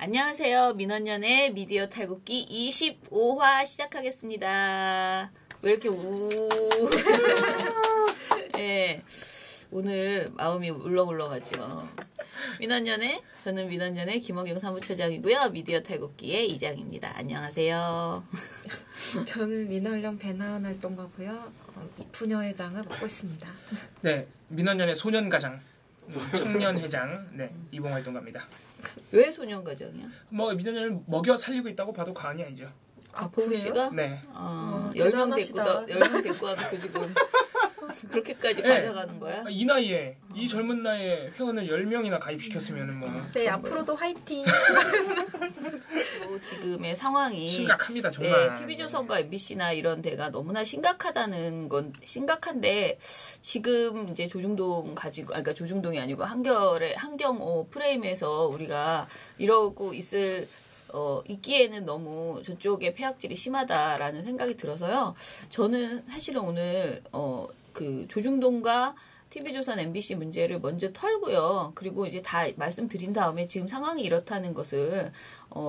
안녕하세요. 민원연의 미디어 탈곡기 25화 시작하겠습니다. 왜 이렇게 네, 오늘 마음이 울렁울렁하죠. 저는 민원연의 김원경 사무처장이고요. 미디어 탈곡기의 이장입니다. 안녕하세요. 저는 민원연 배나은 활동가고요. 부녀회장을 맡고 있습니다. 네, 민원연의 소년가장, 청년회장, 네, 이봉 활동가입니다. 왜 소년가장이야? 뭐 민원연을 먹여 살리고 있다고 봐도 과언이 아니죠. 봉 씨가? 네. 10명 데리고 와놓고 지금 그렇게까지 가져가는 거야? 이 나이에, 이 젊은 나이에 회원을 10명이나 가입시켰으면 뭐. 네, 앞으로도 화이팅! 지금의 상황이 심각합니다, 정말. 네, TV조선과 MBC나 이런 데가 너무나 심각하다는 건 심각한데, 지금 이제 그러니까 조중동이 아니고 한경호 프레임에서 우리가 이러고 있기에는 너무 저쪽의 폐악질이 심하다라는 생각이 들어서요. 저는 사실은 오늘 그 조중동과 TV조선, MBC 문제를 먼저 털고요. 그리고 이제 다 말씀드린 다음에 지금 상황이 이렇다는 것을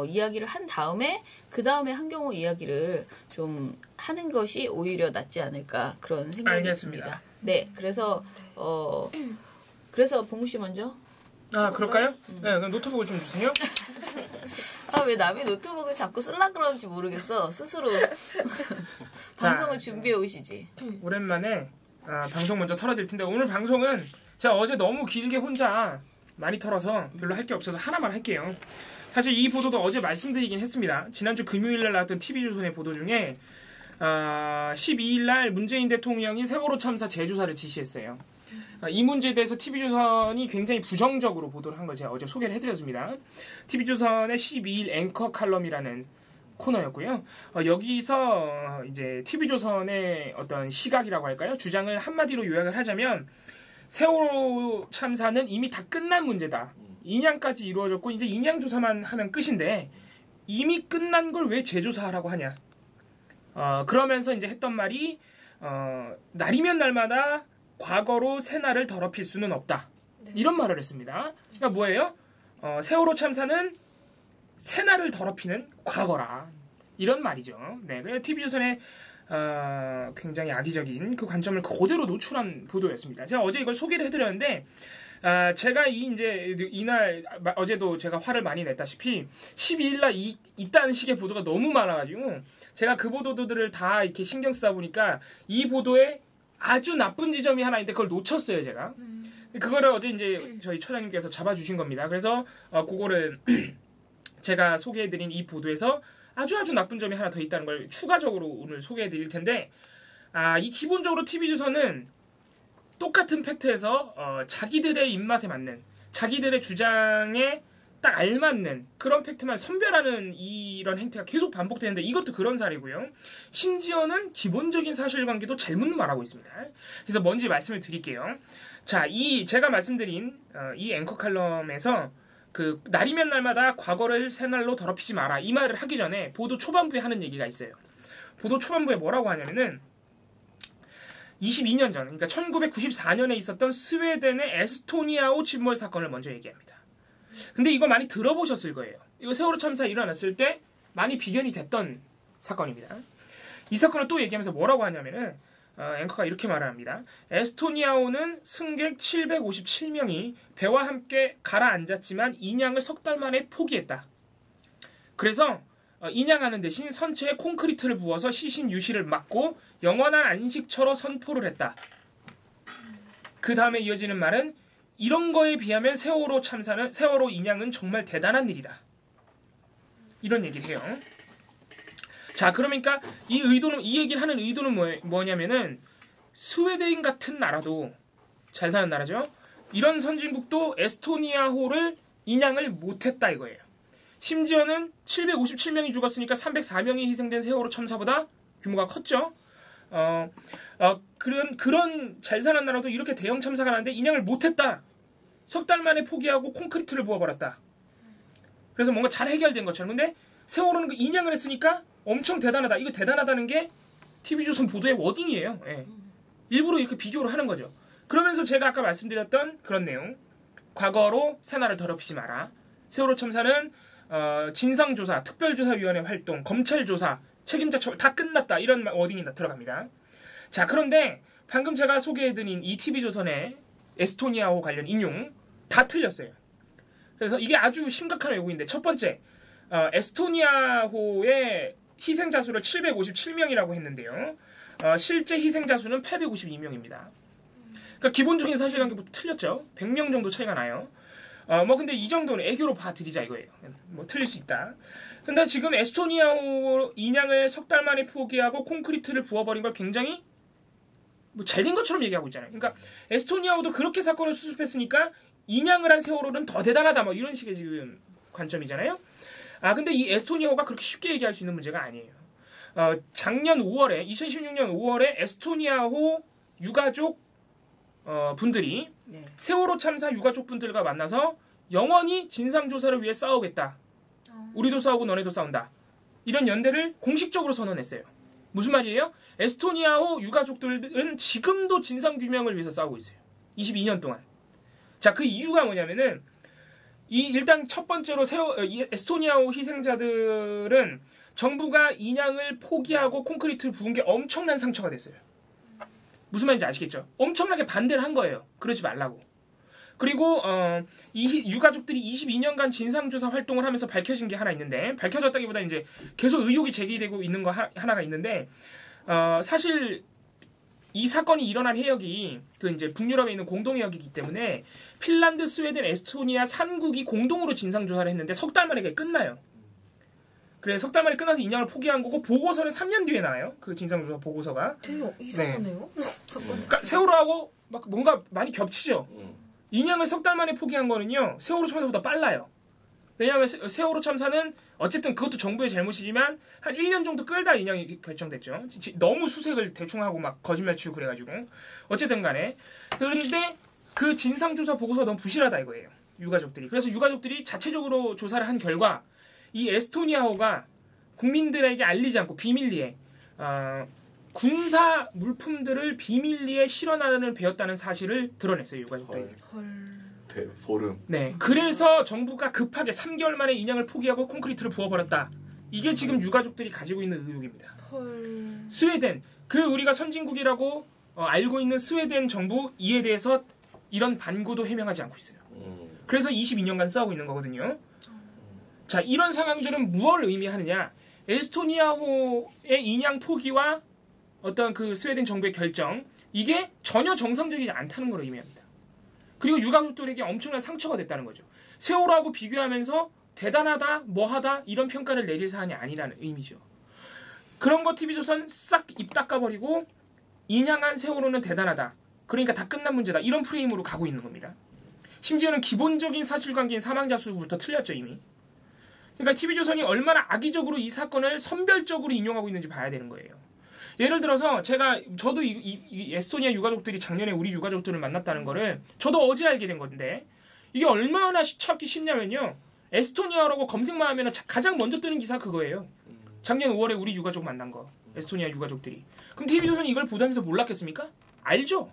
이야기를 한 다음에 그 다음에 한경호 이야기를 좀 하는 것이 오히려 낫지 않을까 그런 생각이 알겠습니다. 듭니다. 네, 그래서 봉우 씨 먼저. 그럴까요? 네, 그럼 노트북을 좀 주세요. 왜 남의 노트북을 자꾸 쓰려고 그러는지 모르겠어. 스스로 방송을 준비해 오시지. 오랜만에 방송 먼저 털어드릴 텐데, 오늘 방송은 제가 어제 너무 길게 혼자 많이 털어서 별로 할 게 없어서 하나만 할게요. 사실 이 보도도 어제 말씀드리긴 했습니다. 지난주 금요일날 나왔던 TV조선의 보도 중에 12일날 문재인 대통령이 세월호 참사 재조사를 지시했어요. 이 문제에 대해서 TV조선이 굉장히 부정적으로 보도를 한 걸 제가 어제 소개를 해드렸습니다. TV조선의 12일 앵커 칼럼이라는 코너였고요. 여기서 이제 TV조선의 어떤 시각이라고 할까요? 주장을 한마디로 요약을 하자면, 세월호 참사는 이미 다 끝난 문제다. 인양까지 이루어졌고 이제 인양 조사만 하면 끝인데 이미 끝난 걸 왜 재조사하라고 하냐. 그러면서 이제 했던 말이 날이면 날마다 과거로 새날을 더럽힐 수는 없다. 이런 말을 했습니다. 그러니까 뭐예요? 세월호 참사는 새날을 더럽히는 과거라. 이런 말이죠. 네, TV조선의 굉장히 악의적인 그 관점을 그대로 노출한 보도였습니다. 제가 어제 이걸 소개를 해드렸는데, 제가 이날 어제도 제가 화를 많이 냈다시피 12일날 이딴 식의 보도가 너무 많아가지고 제가 그 보도들을 다 이렇게 신경 쓰다 보니까 이 보도에 아주 나쁜 지점이 하나 있는데 그걸 놓쳤어요, 제가. 그거를 어제 이제 저희 처장님께서 잡아주신 겁니다. 그래서 그거를 제가 소개해드린 이 보도에서 아주 나쁜 점이 하나 더 있다는 걸 추가적으로 오늘 소개해드릴 텐데, 이 기본적으로 TV조선은 똑같은 팩트에서 자기들의 입맛에 맞는, 자기들의 주장에 딱 알맞는 그런 팩트만 선별하는 이런 행태가 계속 반복되는데, 이것도 그런 사례고요. 심지어는 기본적인 사실관계도 잘못 말하고 있습니다. 그래서 뭔지 말씀을 드릴게요. 자, 제가 말씀드린 이 앵커 칼럼에서 그 날이면 날마다 과거를 새날로 더럽히지 마라, 이 말을 하기 전에 보도 초반부에 하는 얘기가 있어요. 보도 초반부에 뭐라고 하냐면은 22년 전, 그러니까 1994년에 있었던 스웨덴의 에스토니아호 침몰 사건을 먼저 얘기합니다. 근데 이거 많이 들어보셨을 거예요. 이거 세월호 참사 일어났을 때 많이 비견이 됐던 사건입니다. 이 사건을 또 얘기하면서 뭐라고 하냐면은 앵커가 이렇게 말을 합니다. 에스토니아호는 승객 757명이 배와 함께 가라앉았지만 인양을 석 달 만에 포기했다. 그래서 인양하는 대신 선체에 콘크리트를 부어서 시신 유실을 막고 영원한 안식처로 선포를 했다. 그 다음에 이어지는 말은, 이런 거에 비하면 세월호 인양은 정말 대단한 일이다. 이런 얘기를 해요. 자, 그러니까 이 얘기를 하는 의도는 뭐냐면은, 스웨덴 같은 나라도, 잘 사는 나라죠? 이런 선진국도 에스토니아호를 인양을 못했다 이거예요. 심지어는 757명이 죽었으니까 304명이 희생된 세월호 참사보다 규모가 컸죠. 그런 잘 사는 나라도 이렇게 대형 참사가 났는데 인양을 못했다. 석 달 만에 포기하고 콘크리트를 부어버렸다. 그래서 뭔가 잘 해결된 것처럼. 근데 세월호는 그 인양을 했으니까 엄청 대단하다. 이거 대단하다는 게 TV조선 보도의 워딩이에요. 예. 일부러 이렇게 비교를 하는 거죠. 그러면서 제가 아까 말씀드렸던 그런 내용, 과거로 새날을 더럽히지 마라. 세월호 참사는 진상조사, 특별조사위원회 활동, 검찰조사, 책임자 처벌 다 끝났다 이런 워딩이 들어갑니다. 자, 그런데 방금 제가 소개해드린 이 TV조선의 에스토니아호 관련 인용 다 틀렸어요. 그래서 이게 아주 심각한 왜곡인데 첫 번째, 에스토니아호의 희생자 수를 757명이라고 했는데요. 실제 희생자 수는 852명입니다. 그러니까 기본적인 사실관계부터 틀렸죠. 100명 정도 차이가 나요. 근데 이 정도는 애교로 봐드리자 이거예요. 뭐 틀릴 수 있다. 근데 지금 에스토니아호 인양을 석 달 만에 포기하고 콘크리트를 부어버린 걸 굉장히 뭐 잘된 것처럼 얘기하고 있잖아요. 그러니까 에스토니아호도 그렇게 사건을 수습했으니까 인양을 한 세월호는 더 대단하다 뭐 이런 식의 지금 관점이잖아요. 근데 이 에스토니아호가 그렇게 쉽게 얘기할 수 있는 문제가 아니에요. 작년 5월에 2016년 5월에 에스토니아호 유가족 분들이 네. 세월호 참사 유가족 분들과 만나서 영원히 진상조사를 위해 싸우겠다. 우리도 싸우고 너네도 싸운다. 이런 연대를 공식적으로 선언했어요. 무슨 말이에요? 에스토니아호 유가족들은 지금도 진상규명을 위해서 싸우고 있어요. 22년 동안. 자, 그 이유가 뭐냐면은 일단 첫 번째로 에스토니아호 희생자들은 정부가 인양을 포기하고 콘크리트를 부은 게 엄청난 상처가 됐어요. 무슨 말인지 아시겠죠? 엄청나게 반대를 한 거예요. 그러지 말라고. 그리고 이 유가족들이 22년간 진상조사 활동을 하면서 밝혀진 게 하나 있는데, 밝혀졌다기보다 이제 계속 의혹이 제기되고 있는 거 하나가 있는데, 사실 이 사건이 일어난 해역이 그 이제 북유럽에 있는 공동해역이기 때문에 핀란드, 스웨덴, 에스토니아 3국이 공동으로 진상조사를 했는데 석 달 만에 그게 끝나요. 그래서 석 달 만에 끝나서 인양을 포기한 거고, 보고서는 3년 뒤에 나와요. 그 진상조사 보고서가. 되게 이상하네요. 그러니까 세월호하고 막 뭔가 많이 겹치죠. 인양을 석 달 만에 포기한 거는요, 세월호 참사보다 빨라요. 왜냐하면 세월호 참사는 어쨌든 그것도 정부의 잘못이지만 한 1년 정도 끌다 인양이 결정됐죠. 너무 수색을 대충 하고 막 거짓말 치고 그래가지고. 어쨌든 간에. 그런데 그 진상조사 보고서가 너무 부실하다 이거예요. 유가족들이. 그래서 유가족들이 자체적으로 조사를 한 결과 이 에스토니아호가 국민들에게 알리지 않고 비밀리에 군사 물품들을 비밀리에 실어나는 배였다는 사실을 드러냈어요. 유가족들이. 소름. 네, 그래서 정부가 급하게 3개월 만에 인양을 포기하고 콘크리트를 부어버렸다. 이게 지금 유가족들이 가지고 있는 의혹입니다. 스웨덴, 우리가 선진국이라고 알고 있는 스웨덴 정부 이에 대해서 이런 반고도 해명하지 않고 있어요. 그래서 22년간 싸우고 있는 거거든요. 자, 이런 상황들은 무엇을 의미하느냐? 에스토니아호의 인양 포기와 어떤 그 스웨덴 정부의 결정, 이게 전혀 정상적이지 않다는 걸 의미합니다. 그리고 유가족들에게 엄청난 상처가 됐다는 거죠. 세월호하고 비교하면서 대단하다, 뭐하다 이런 평가를 내릴 사안이 아니라는 의미죠. 그런 거 TV조선 싹 입 닦아버리고 인양한 세월호는 대단하다. 그러니까 다 끝난 문제다. 이런 프레임으로 가고 있는 겁니다. 심지어는 기본적인 사실관계인 사망자 수부터 틀렸죠 이미. 그러니까 TV조선이 얼마나 악의적으로 이 사건을 선별적으로 인용하고 있는지 봐야 되는 거예요. 예를 들어서 저도 이 에스토니아 유가족들이 작년에 우리 유가족들을 만났다는 거를 저도 어제 알게 된 건데, 이게 얼마나 찾기 쉽냐면요, 에스토니아라고 검색만 하면 가장 먼저 뜨는 기사 그거예요. 작년 5월에 우리 유가족 만난 거, 에스토니아 유가족들이. 그럼 TV조선이 이걸 보도하면서 몰랐겠습니까? 알죠.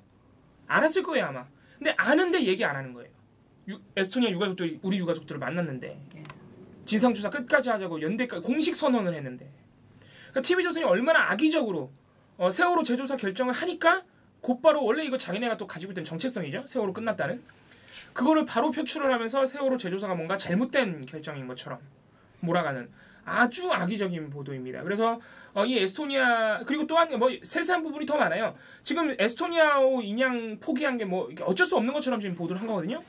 알았을 거예요 아마. 근데 아는데 얘기 안 하는 거예요. 에스토니아 유가족들이 우리 유가족들을 만났는데 진상조사 끝까지 하자고 연대까지 공식 선언을 했는데, 그러니까 TV조선이 얼마나 악의적으로 세월호 재조사 결정을 하니까 곧바로, 원래 이거 자기네가 또 가지고 있던 정체성이죠. 세월호 끝났다는. 그거를 바로 표출을 하면서 세월호 재조사가 뭔가 잘못된 결정인 것처럼 몰아가는 아주 악의적인 보도입니다. 그래서 이 에스토니아, 그리고 또한 뭐 세세한 부분이 더 많아요. 지금 에스토니아호 인양 포기한 게 뭐 어쩔 수 없는 것처럼 지금 보도를 한 거거든요.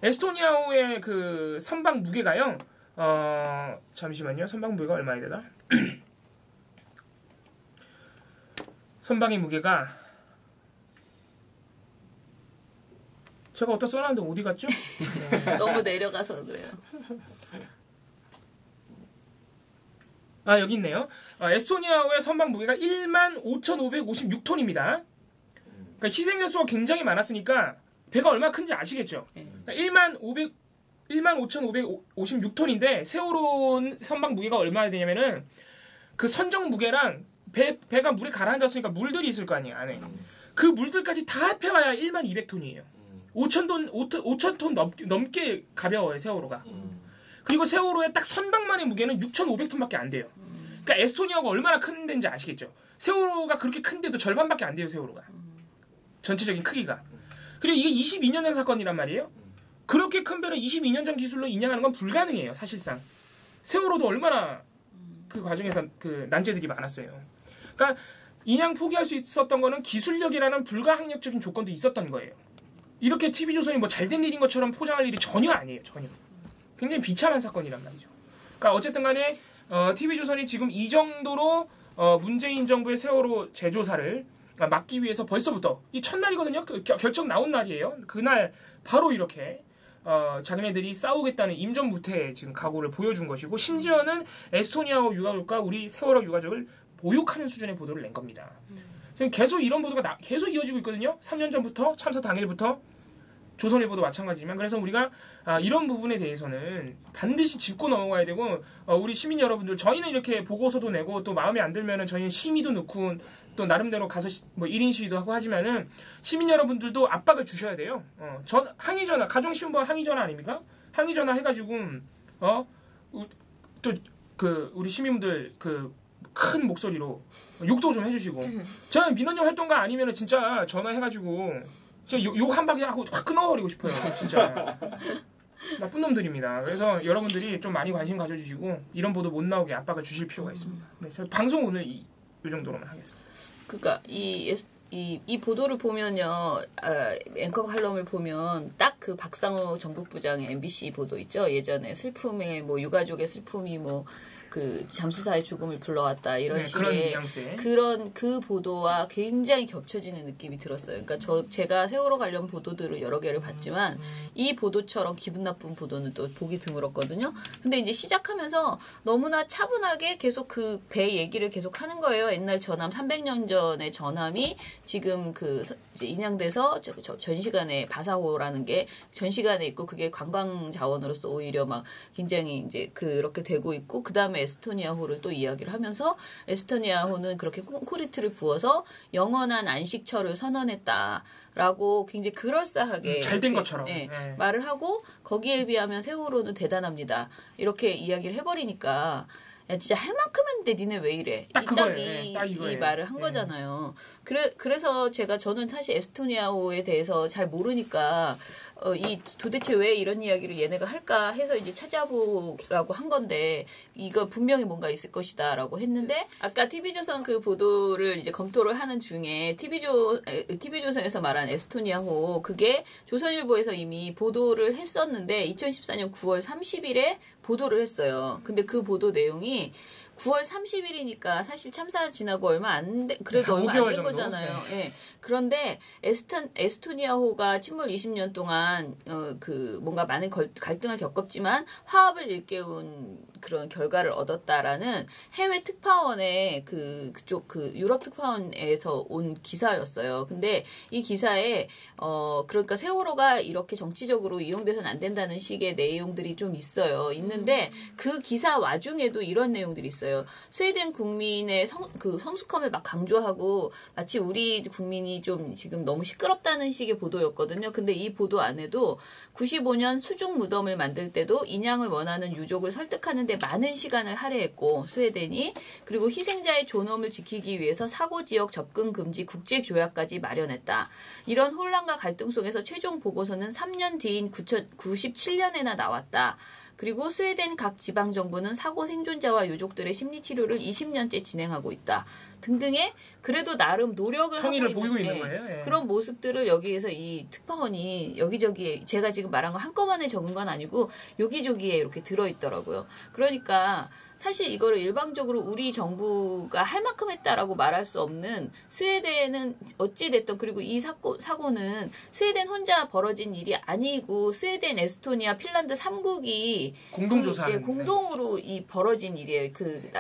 에스토니아호의 그 선박 무게가요. 잠시만요. 선박 무게가 얼마나 되나? 선박의 무게가 제가 어디다 써놨는데 어디 갔죠? 너무 내려가서 그래요. 여기 있네요. 에스토니아호의 선박 무게가 15,556톤입니다. 그러니까 희생자 수가 굉장히 많았으니까 배가 얼마나 큰지 아시겠죠? 그러니까 15,556톤인데 세월호 선박 무게가 얼마나 되냐면은 그 선정 무게랑 배가 물에 가라앉았으니까 물들이 있을 거 아니에요 안에. 그 물들까지 다 합해봐야 12,200톤이에요. 5,000톤 넘게 가벼워요 세월호가. 그리고 세월호의 딱 선박만의 무게는 6,500톤밖에 안 돼요. 그러니까 에스토니아가 얼마나 큰 데인지 아시겠죠? 세월호가 그렇게 큰데도 절반밖에 안 돼요, 세월호가. 전체적인 크기가. 그리고 이게 22년 전 사건이란 말이에요. 그렇게 큰 배를 22년 전 기술로 인양하는 건 불가능해요, 사실상. 세월호도 얼마나 그 과정에서 그 난제들이 많았어요. 그러니까 인양 포기할 수 있었던 거는 기술력이라는 불가항력적인 조건도 있었던 거예요. 이렇게 TV조선이 뭐 잘된 일인 것처럼 포장할 일이 전혀 아니에요, 전혀. 굉장히 비참한 사건이란 말이죠. 그러니까 어쨌든 간에 TV조선이 지금 이 정도로 문재인 정부의 세월호 재조사를 막기 위해서 벌써부터 이 첫날이거든요. 결정 나온 날이에요. 그날 바로 이렇게 자기네들이 싸우겠다는 임전무태의 지금 각오를 보여준 것이고 심지어는 에스토니아호 유가족과 우리 세월호 유가족을 모욕하는 수준의 보도를 낸 겁니다. 지금 계속 이런 보도가 계속 이어지고 있거든요. 3년 전부터 참사 당일부터 조선일보도 마찬가지지만 그래서 우리가 이런 부분에 대해서는 반드시 짚고 넘어가야 되고 우리 시민 여러분들 저희는 이렇게 보고서도 내고 또 마음에 안 들면은 저희는 심의도 넣고 또 나름대로 가서 뭐 1인 시위도 하고 하지만은 시민 여러분들도 압박을 주셔야 돼요. 항의 전화 가정시험부 항의 전화 아닙니까? 항의 전화 해가지고 또 그 우리 시민분들 그 큰 목소리로 욕도 좀 해주시고 저는 민원연 활동가 아니면은 진짜 전화해가지고 욕 한 방에 하고 확 끊어버리고 싶어요. 진짜 나쁜 놈들입니다. 그래서 여러분들이 좀 많이 관심 가져주시고 이런 보도 못 나오게 압박을 주실 필요가 있습니다. 네, 저희 방송 오늘 이 정도로만 하겠습니다. 그러니까 이 보도를 보면요, 앵커 칼럼을 보면 딱 그 박상우 전국부장의 MBC 보도 있죠. 예전에 슬픔의 뭐 유가족의 슬픔이 뭐 그 잠수사의 죽음을 불러왔다 이런 식의 그런 그 보도와 굉장히 겹쳐지는 느낌이 들었어요. 그러니까 제가 세월호 관련 보도들을 여러 개를 봤지만 이 보도처럼 기분 나쁜 보도는 또 보기 드물었거든요. 근데 이제 시작하면서 너무나 차분하게 계속 그 배 얘기를 계속 하는 거예요. 옛날 전함 300년 전의 전함이 지금 그 이제 인양돼서 전시관에 바사호라는 게 전시관에 있고 그게 관광 자원으로서 오히려 막 굉장히 이제 그렇게 되고 있고 그 다음에 에스토니아호를 또 이야기를 하면서 에스토니아호는 그렇게 콘크리트를 부어서 영원한 안식처를 선언했다라고 굉장히 그럴싸하게 잘된 것처럼 말을 하고 거기에 비하면 세월호는 대단합니다. 이렇게 이야기를 해버리니까 야 진짜 할 만큼 했는데 니네 왜 이래? 딱 이 말을 한 거잖아요. 그래서 저는 사실 에스토니아호에 대해서 잘 모르니까 도대체 왜 이런 이야기를 얘네가 할까 해서 이제 찾아보라고 한 건데 이거 분명히 뭔가 있을 것이다라고 했는데 아까 TV조선 그 보도를 이제 검토를 하는 중에 TV조선에서 말한 에스토니아호 그게 조선일보에서 이미 보도를 했었는데 2014년 9월 30일에 보도를 했어요. 근데 그 보도 내용이 9월 30일이니까 사실 참사 지나고 얼마 안 된 거잖아요. 네. 네. 그런데 에스토니아호가 침몰 20년 동안 그 뭔가 많은 갈등을 겪었지만 화합을 일깨운 그런 결과를 얻었다라는 해외 특파원의 그쪽 유럽 특파원에서 온 기사였어요. 근데 이 기사에 그러니까 세월호가 이렇게 정치적으로 이용돼서는 안 된다는 식의 내용들이 좀 있어요. 있는데 그 기사 와중에도 이런 내용들이 있어요. 스웨덴 국민의 성숙함을 막 강조하고 마치 우리 국민이 좀 지금 너무 시끄럽다는 식의 보도였거든요. 근데 이 보도 안에도 95년 수중 무덤을 만들 때도 인양을 원하는 유족을 설득하는 데 많은 시간을 할애했고 스웨덴이 그리고 희생자의 존엄을 지키기 위해서 사고 지역 접근 금지 국제 조약까지 마련했다. 이런 혼란과 갈등 속에서 최종 보고서는 3년 뒤인 97년에나 나왔다. 그리고 스웨덴 각 지방정부는 사고 생존자와 유족들의 심리치료를 20년째 진행하고 있다. 등등의 그래도 나름 노력을 성의를 하고 보이고 있는 거예요. 예. 그런 모습들을 여기에서 이 특파원이 여기저기에 제가 지금 말한 거 한꺼번에 적은 건 아니고 여기저기에 이렇게 들어있더라고요. 그러니까 사실 이거를 일방적으로 우리 정부가 할 만큼 했다라고 말할 수 없는 스웨덴은 어찌됐든 그리고 이 사고는 스웨덴 혼자 벌어진 일이 아니고 스웨덴, 에스토니아, 핀란드 3국이 공동조사하는 공동으로 이 벌어진 일이에요.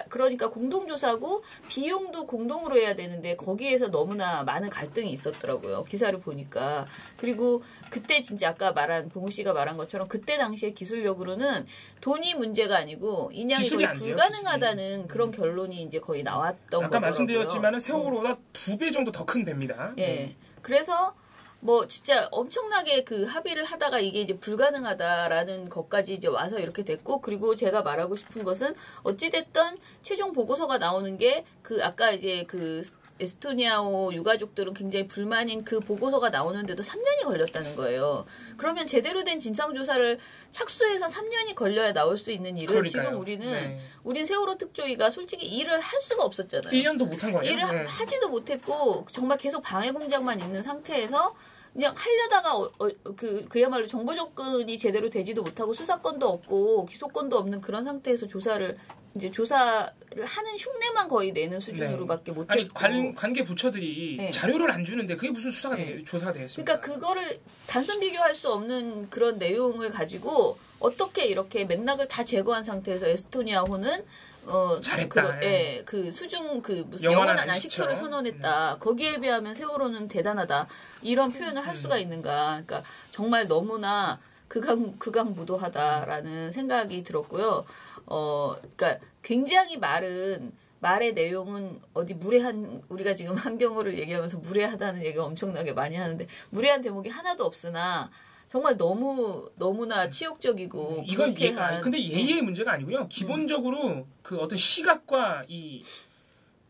그러니까 공동조사고 비용도 공동으로 해야 되는데 거기에서 너무나 많은 갈등이 있었더라고요. 기사를 보니까. 그리고 그때 진짜 아까 봉우 씨가 말한 것처럼 그때 당시에 기술력으로는 돈이 문제가 아니고 인양이 거의 불가능하다는 그런 결론이 이제 거의 나왔던 거더라고요. 아까 말씀드렸지만 세월호보다 2배 정도 더 큰 배입니다. 예. 그래서 뭐 진짜 엄청나게 그 합의를 하다가 이게 이제 불가능하다라는 것까지 이제 와서 이렇게 됐고, 그리고 제가 말하고 싶은 것은 어찌됐든 최종 보고서가 나오는 게 그 아까 이제 그 에스토니아어 유가족들은 굉장히 불만인 그 보고서가 나오는데도 3년이 걸렸다는 거예요. 그러면 제대로 된 진상조사를 착수해서 3년이 걸려야 나올 수 있는 일을 그러니까요. 지금 우리는 네. 우린 세월호 특조위가 솔직히 일을 할 수가 없었잖아요. 1년도 못한 거예요. 일을 네. 하지도 못했고 정말 계속 방해 공작만 있는 상태에서 그냥 하려다가 그야말로 정보 접근이 제대로 되지도 못하고 수사권도 없고 기소권도 없는 그런 상태에서 조사를 하는 흉내만 거의 내는 수준으로밖에 못했고. 아니 관계 부처들이 네. 자료를 안 주는데 그게 무슨 네. 조사가 되겠습니까? 그러니까 그거를 단순 비교할 수 없는 그런 내용을 가지고 어떻게 이렇게 맥락을 다 제거한 상태에서 에스토니아호는 잘했다. 그 수중 무슨 영원한 영원한 안식처를 선언했다. 거기에 비하면 세월호는 대단하다. 이런 표현을 할 수가 있는가? 그러니까 정말 너무나 극악무도하다라는 생각이 들었고요. 그러니까 굉장히 말의 내용은 어디 무례한, 우리가 지금 한경호를 얘기하면서 무례하다는 얘기가 엄청나게 많이 하는데 무례한 대목이 하나도 없으나 정말 너무나 치욕적이고 이건 불쾌한. 근데 예의의 문제가 아니고요. 기본적으로 그 어떤 시각과 이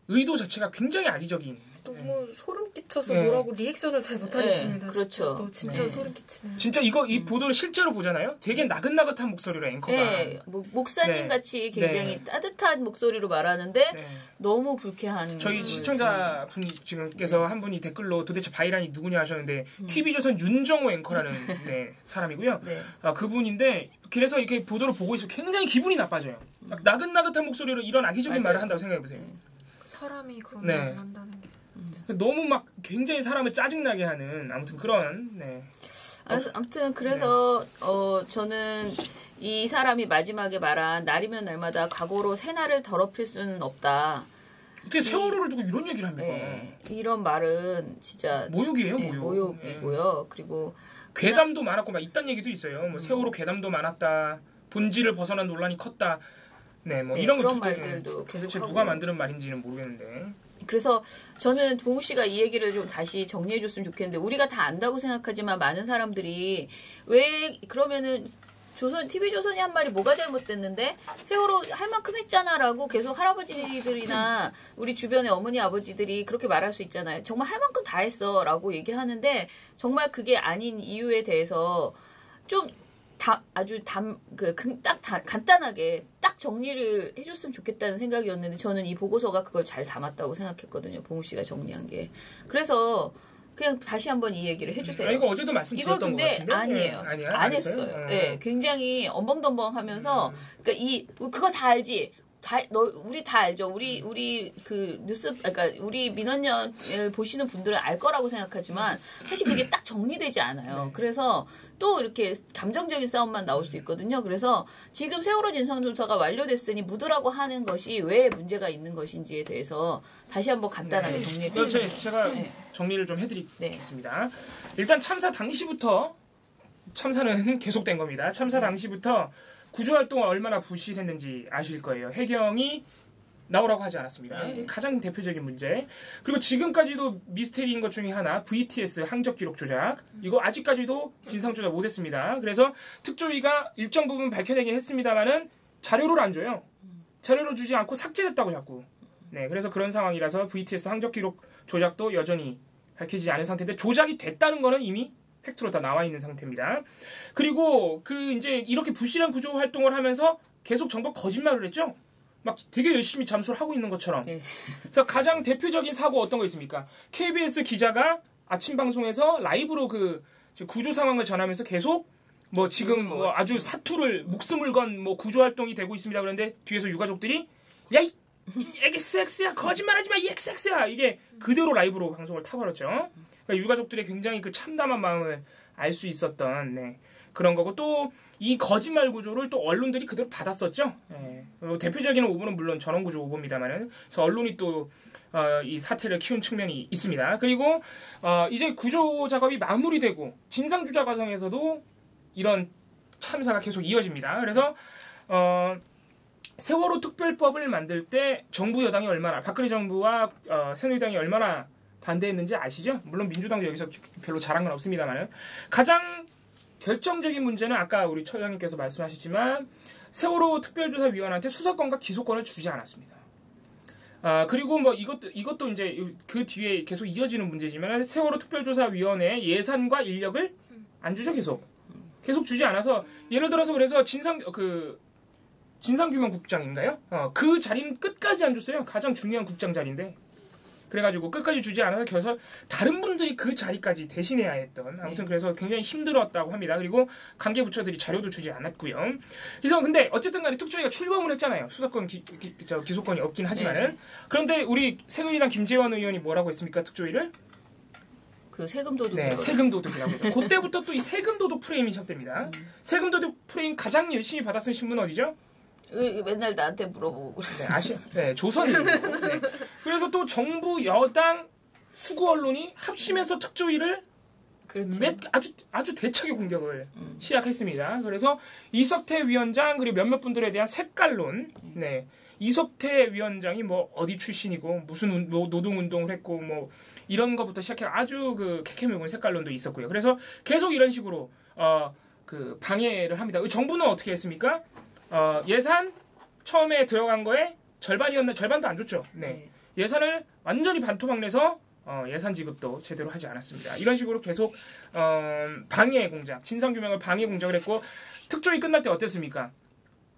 의도 자체가 굉장히 악의적인. 너무 소름 끼쳐서 네. 뭐라고 리액션을 잘 못하겠습니다. 네, 그렇죠. 진짜 네. 소름 끼치네요. 진짜 이 보도를 실제로 보잖아요. 되게 나긋나긋한 목소리로 앵커가. 네, 목사님 네. 같이 굉장히 따뜻한 목소리로 말하는데 네. 너무 불쾌한. 저희 시청자 분이 지금께서 한 분이 댓글로 도대체 바이란이 누구냐 하셨는데 TV조선 윤정호 앵커라는 사람이고요. 네. 그분인데 그래서 이렇게 보도를 보고 있으면 굉장히 기분이 나빠져요. 막 나긋나긋한 목소리로 이런 악의적인 맞아요. 말을 한다고 생각해보세요. 사람이 그런 네. 말을 한다는 게. 너무 막 굉장히 사람을 짜증나게 하는 아무튼 그런 아무튼 그래서 저는 이 사람이 마지막에 말한 날이면 날마다 과거로 새날을 더럽힐 수는 없다. 어떻게 세월호를 두고 이런 얘기를 합니까? 네, 이런 말은 진짜 모욕이에요, 네, 모욕. 모욕이고요. 그리고 괴담도 많았고 막 이딴 얘기도 있어요. 뭐 세월호 괴담도 많았다. 본질을 벗어난 논란이 컸다. 네, 뭐 이런 그런 것도 말들도 계속 도대체 하고. 누가 만드는 말인지는 모르겠는데. 그래서 저는 동욱 씨가 이 얘기를 좀 다시 정리해 줬으면 좋겠는데, 우리가 다 안다고 생각하지만 많은 사람들이 왜 그러면은 TV조선이 한 말이 뭐가 잘못됐는데 세월호 할 만큼 했잖아라고 계속 할아버지들이나 우리 주변의 어머니 아버지들이 그렇게 말할 수 있잖아요. 정말 할 만큼 다 했어라고 얘기하는데 정말 그게 아닌 이유에 대해서 좀 간단하게 딱 정리를 해줬으면 좋겠다는 생각이었는데, 저는 이 보고서가 그걸 잘 담았다고 생각했거든요. 봉우 씨가 정리한 게. 그래서 그냥 다시 한번 이 얘기를 해주세요. 이거 어제도 말씀드렸던 것 이거 근데 같은데. 아니에요. 아니에요? 안 했어요. 네, 굉장히 엄벙덤벙하면서 그러니까 그거 다 알지. 우리 다 알죠. 우리 그 뉴스, 그러니까 우리 민원연을 보시는 분들은 알 거라고 생각하지만 사실 그게 딱 정리되지 않아요. 그래서 또 이렇게 감정적인 싸움만 나올 수 있거든요. 그래서 지금 세월호 진상조사가 완료됐으니 묻으라고 하는 것이 왜 문제가 있는 것인지에 대해서 다시 한번 간단하게 정리해 주세요. 제가 정리를 좀 해드리겠습니다. 일단 참사 당시부터 참사는 계속된 겁니다. 참사 당시부터 구조활동을 얼마나 부실했는지 아실 거예요. 해경이 나오라고 하지 않았습니다. 가장 대표적인 문제. 그리고 지금까지도 미스테리인 것 중에 하나, VTS 항적 기록 조작. 이거 아직까지도 진상조사 못했습니다. 그래서 특조위가 일정 부분 밝혀내긴 했습니다만은 자료를 안 줘요. 자료를 주지 않고 삭제됐다고 자꾸. 네, 그래서 그런 상황이라서 VTS 항적 기록 조작도 여전히 밝혀지지 않은 상태인데, 조작이 됐다는 거는 이미 팩트로 다 나와 있는 상태입니다. 그리고 이제 이렇게 부실한 구조 활동을 하면서 계속 정부가 거짓말을 했죠. 막 되게 열심히 잠수를 하고 있는 것처럼. 그래서 가장 대표적인 사고 어떤 거 있습니까? KBS 기자가 아침 방송에서 라이브로 구조 상황을 전하면서 계속 지금 아주 사투를 목숨을 건 구조 활동이 되고 있습니다. 그런데 뒤에서 유가족들이 야 이 XX야 거짓말하지 마 이 XX야 이게 그대로 라이브로 방송을 타버렸죠. 그러니까 유가족들의 굉장히 그 참담한 마음을 알 수 있었던 그런 거고, 또 이 거짓말 구조를 또 언론들이 그대로 받았었죠. 대표적인 오보는 물론 전원구조 오보입니다만은, 그래서 언론이 또 이 사태를 키운 측면이 있습니다. 그리고 이제 구조 작업이 마무리되고 진상조사 과정에서도 이런 참사가 계속 이어집니다. 그래서 세월호 특별법을 만들 때 정부 여당이 얼마나, 박근혜 정부와 새누리당이 얼마나 반대했는지 아시죠? 물론 민주당도 여기서 별로 잘한 건 없습니다만 가장 결정적인 문제는 아까 우리 처장님께서 말씀하셨지만 세월호 특별조사위원한테 수사권과 기소권을 주지 않았습니다. 그리고 뭐 이것도 이제 그 뒤에 계속 이어지는 문제지만 세월호 특별조사위원회 예산과 인력을 안 주죠. 계속 주지 않아서 예를 들어서 그래서 진상규명국장인가요? 그 자리는 끝까지 안 줬어요. 가장 중요한 국장 자리인데. 그래가지고 끝까지 주지 않아서 그래서 다른 분들이 그 자리까지 대신해야 했던 아무튼 그래서 굉장히 힘들었다고 합니다. 그리고 관계 부처들이 자료도 주지 않았고요. 그래서 근데 어쨌든 간에 특조위가 출범을 했잖아요. 수사권 기소권이 없긴 하지만은. 그런데 우리 새누리당 김재원 의원이 뭐라고 했습니까? 특조위를? 그 세금 도둑. 네, 세금 도둑이라고 해요. 그때부터 또 이 세금 도둑 프레임이 시작됩니다. 세금 도둑 프레임 가장 열심히 받아쓴 신문은 어디죠? 맨날 나한테 물어보고 그래. 네, 조선입니다. 네. 그래서 또 정부 여당 수구 언론이 합심해서 특조위를 아주 대척의 공격을 시작했습니다. 그래서 이석태 위원장 그리고 몇몇 분들에 대한 색깔론. 네. 이석태 위원장이 뭐 어디 출신이고 무슨 노동운동을 했고 뭐 이런 것부터 시작해 아주 그 캐캐묵은 색깔론도 있었고요. 그래서 계속 이런 식으로 그 방해를 합니다. 정부는 어떻게 했습니까? 예산 처음에 들어간 거에 절반도 안 줬죠. 네. 예산을 완전히 반토막 내서 예산 지급도 제대로 하지 않았습니다. 이런 식으로 계속 방해 공작, 진상규명을 방해 공작을 했고 특조위 끝날 때 어땠습니까?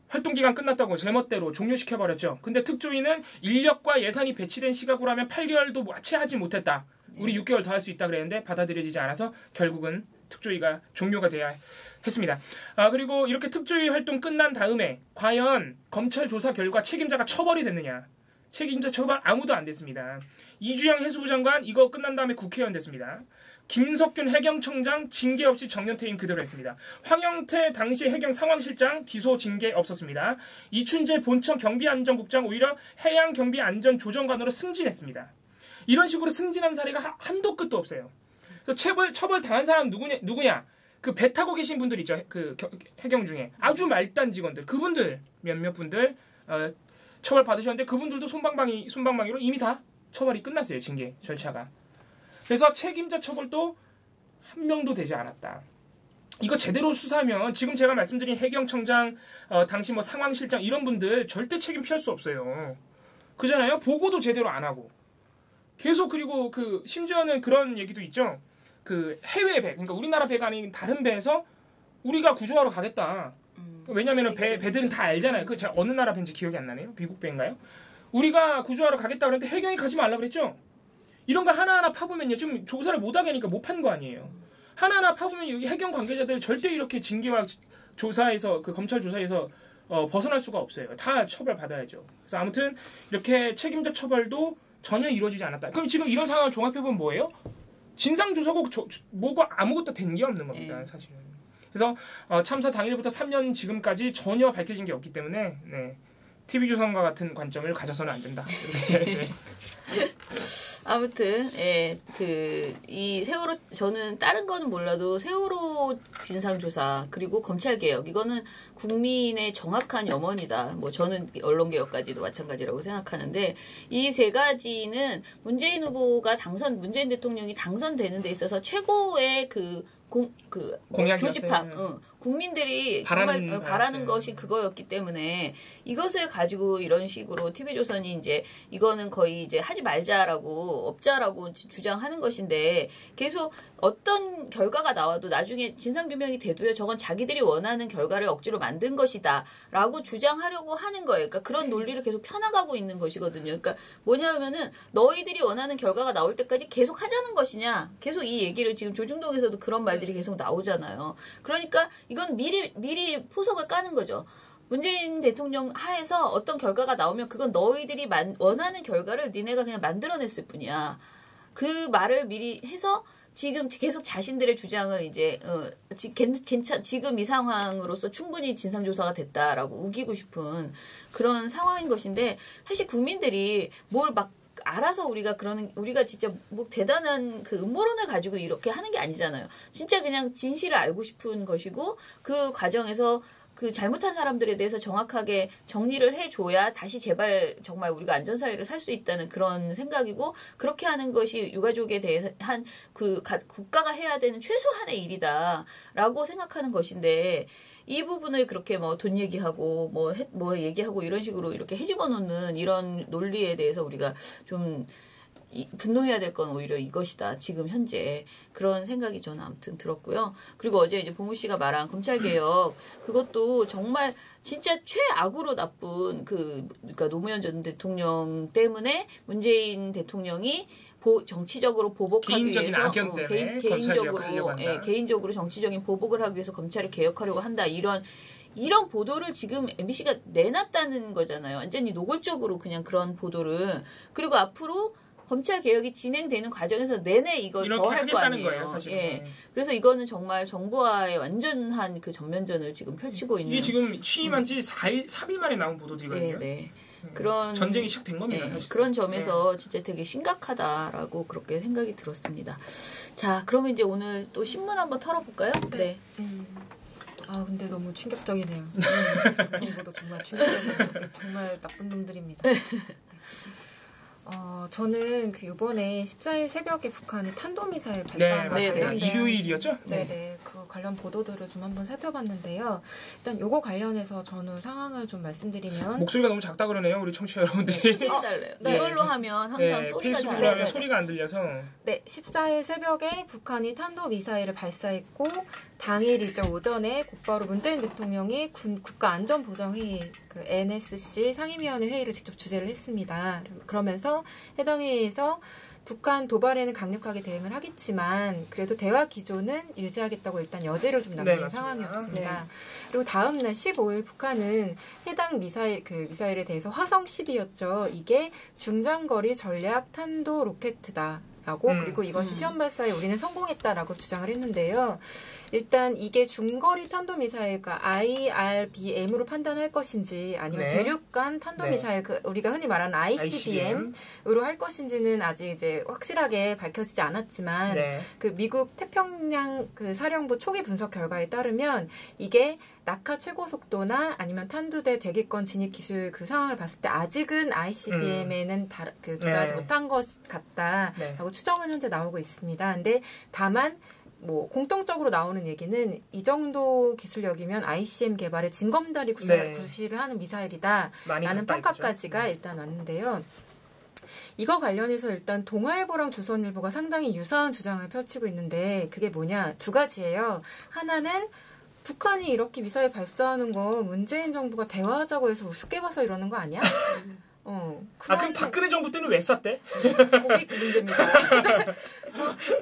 활동기간 끝났다고 제멋대로 종료시켜버렸죠. 근데 특조위는 인력과 예산이 배치된 시각으로 하면 8개월도 채하지 못했다. 우리 6개월 더 할 수 있다 그랬는데 받아들여지지 않아서 결국은 특조위가 종료가 돼야 했습니다. 그리고 이렇게 특조위 활동 끝난 다음에 과연 검찰 조사 결과 책임자가 처벌이 됐느냐. 책임자 처벌 아무도 안 됐습니다. 이주영 해수부 장관 이거 끝난 다음에 국회의원 됐습니다. 김석균 해경청장 징계 없이 정년퇴임 그대로 했습니다. 황영태 당시 해경 상황실장 기소 징계 없었습니다. 이춘재 본청 경비안전국장 오히려 해양경비안전조정관으로 승진했습니다. 이런 식으로 승진한 사례가 한도 끝도 없어요. 그래서 처벌 당한 사람 누구냐? 그 배 타고 계신 분들 있죠. 그 해경 중에 아주 말단 직원들 그분들 몇몇 분들 처벌 받으셨는데 그분들도 솜방망이로 이미 다 처벌이 끝났어요. 징계 절차가. 그래서 책임자 처벌도 한 명도 되지 않았다. 이거 제대로 수사하면 지금 제가 말씀드린 해경청장 당시 뭐 상황실장 이런 분들 절대 책임 피할 수 없어요. 그잖아요. 보고도 제대로 안 하고 계속 그리고 그 심지어는 그런 얘기도 있죠. 그 해외 배 그러니까 우리나라 배가 아닌 다른 배에서 우리가 구조하러 가겠다. 왜냐면은 배들은 다 알잖아요. 그 제가 어느 나라 배인지 기억이 안 나네요. 미국 배인가요? 우리가 구조하러 가겠다 그랬는데 해경이 가지 말라 그랬죠. 이런 거 하나하나 파보면요. 지금 조사를 못하게 하니까 못 판 거 아니에요. 하나하나 파보면 여기 해경 관계자들 절대 이렇게 징계와 조사에서 그 검찰 조사에서 벗어날 수가 없어요. 다 처벌 받아야죠. 그래서 아무튼 이렇게 책임자 처벌도 전혀 이루어지지 않았다. 그럼 지금 이런 상황을 종합해보면 뭐예요? 진상조사고 뭐가 아무것도 된 게 없는 겁니다. 사실은. 그래서 참사 당일부터 3년 지금까지 전혀 밝혀진 게 없기 때문에 TV조선과 같은 관점을 가져서는 안 된다. 이렇게. 아무튼 이 세월호 저는 다른 거는 몰라도 세월호 진상조사 그리고 검찰개혁 이거는 국민의 정확한 염원이다. 뭐 저는 언론개혁까지도 마찬가지라고 생각하는데 이 세 가지는 문재인 대통령이 당선되는 데 있어서 최고의 교집합, 국민들이 바라는 것이 그거였기 때문에 이것을 가지고 이런 식으로 TV조선이 이제 이거는 거의 이제 하지 말자라고 없자라고 주장하는 것인데 계속 어떤 결과가 나와도 나중에 진상규명이 돼도요 저건 자기들이 원하는 결과를 억지로 만든 것이다라고 주장하려고 하는 거예요. 그러니까 그런 논리를 계속 펴나가고 있는 것이거든요. 그러니까 뭐냐면은 너희들이 원하는 결과가 나올 때까지 계속 하자는 것이냐 계속 이 얘기를 지금 조중동에서도 그런 말들이 계속 나오잖아요. 그러니까 이건 미리 포석을 까는 거죠. 문재인 대통령 하에서 어떤 결과가 나오면 그건 너희들이 원하는 결과를 니네가 그냥 만들어냈을 뿐이야. 그 말을 미리 해서 지금 계속 자신들의 주장을 이제 지금 이 상황으로서 충분히 진상조사가 됐다라고 우기고 싶은 그런 상황인 것인데 사실 국민들이 뭘 막 알아서 우리가 진짜 뭐 대단한 그 음모론을 가지고 이렇게 하는 게 아니잖아요. 진짜 그냥 진실을 알고 싶은 것이고 그 과정에서 그 잘못한 사람들에 대해서 정확하게 정리를 해줘야 다시 제발 정말 우리가 안전사회를 살 수 있다는 그런 생각이고 그렇게 하는 것이 유가족에 대해서 국가가 해야 되는 최소한의 일이다라고 생각하는 것인데 이 부분을 그렇게 뭐 돈 얘기하고 뭐 얘기하고 이런 식으로 이렇게 헤집어 놓는 이런 논리에 대해서 우리가 좀 분노해야 될 건 오히려 이것이다. 지금 현재 그런 생각이 저는 아무튼 들었고요. 그리고 어제 이제 봉우 씨가 말한 검찰개혁 그것도 정말 진짜 최악으로 나쁜 그러니까 노무현 전 대통령 때문에 문재인 대통령이 정치적으로 보복하기 개인적인 위해서 악연 때문에 개인적으로 정치적인 보복을 하기 위해서 검찰을 개혁하려고 한다. 이런 보도를 지금 MBC가 내놨다는 거잖아요. 완전히 노골적으로 그냥 그런 보도를. 그리고 앞으로 검찰 개혁이 진행되는 과정에서 내내 이거 더 할 거 아니에요. 거예요, 사실. 예. 그래서 이거는 정말 정부와의 완전한 그 전면전을 지금 펼치고 있는. 이게 지금 취임한 지 3일 만에 나온 보도들이거든요. 네. 그런 전쟁이 시작된 겁니다. 사실. 그런 점에서 진짜 되게 심각하다라고 그렇게 생각이 들었습니다. 자, 그러면 이제 오늘 또 신문 한번 털어볼까요? 네. 아 근데 너무 충격적이네요. 정보도 정말 충격적이고 정말 나쁜 놈들입니다. 저는 이번에 14일 새벽에 북한이 탄도미사일 발사한 관련된 일요일이었죠? 네네. 그 관련 보도들을 좀 한번 살펴봤는데요. 일단 요거 관련해서 저는 상황을 좀 말씀드리면 목소리가 너무 작다 그러네요. 우리 청취자 여러분들이. 해달래요. 이걸로 하면 항상 소리가 페이스북으로 하면 소리가 안 들려서. 네. 14일 새벽에 북한이 탄도미사일을 발사했고 당일이죠. 오전에 곧바로 문재인 대통령이 국가안전보장회의 그 NSC 상임위원회 회의를 직접 주재를 했습니다. 그러면서 해당 회의에서 북한 도발에는 강력하게 대응을 하겠지만 그래도 대화 기조는 유지하겠다고 일단 여지를 좀 남긴 상황이었습니다. 그리고 다음 날 15일 북한은 해당 미사일에 대해서 화성 10이었죠. 이게 중장거리 전략 탄도 로켓이다. 그리고 이것이 시험 발사에 우리는 성공했다라고 주장을 했는데요. 일단 이게 중거리 탄도미사일과 IRBM으로 판단할 것인지 아니면 대륙간 탄도미사일 우리가 흔히 말하는 ICBM으로 할 것인지는 아직 이제 확실하게 밝혀지지 않았지만 그 미국 태평양 사령부 초기 분석 결과에 따르면 이게 낙하 최고 속도나 아니면 탄두대 대기권 진입 기술 상황을 봤을 때 아직은 ICBM에는 도달하지 못한 것 같다라고 추정은 현재 나오고 있습니다. 근데 다만 공통적으로 나오는 얘기는 이 정도 기술력이면 ICBM 개발에 진검다리 구실을 하는 미사일이다라는 평가까지가 일단 왔는데요. 이거 관련해서 일단 동아일보랑 조선일보가 상당히 유사한 주장을 펼치고 있는데 그게 뭐냐? 두 가지예요. 하나는 북한이 이렇게 미사일 발사하는 거 문재인 정부가 대화하자고 해서 우습게 봐서 이러는 거 아니야? 그럼 박근혜 정부 때는 왜 쐈대? 그게 문제입니다.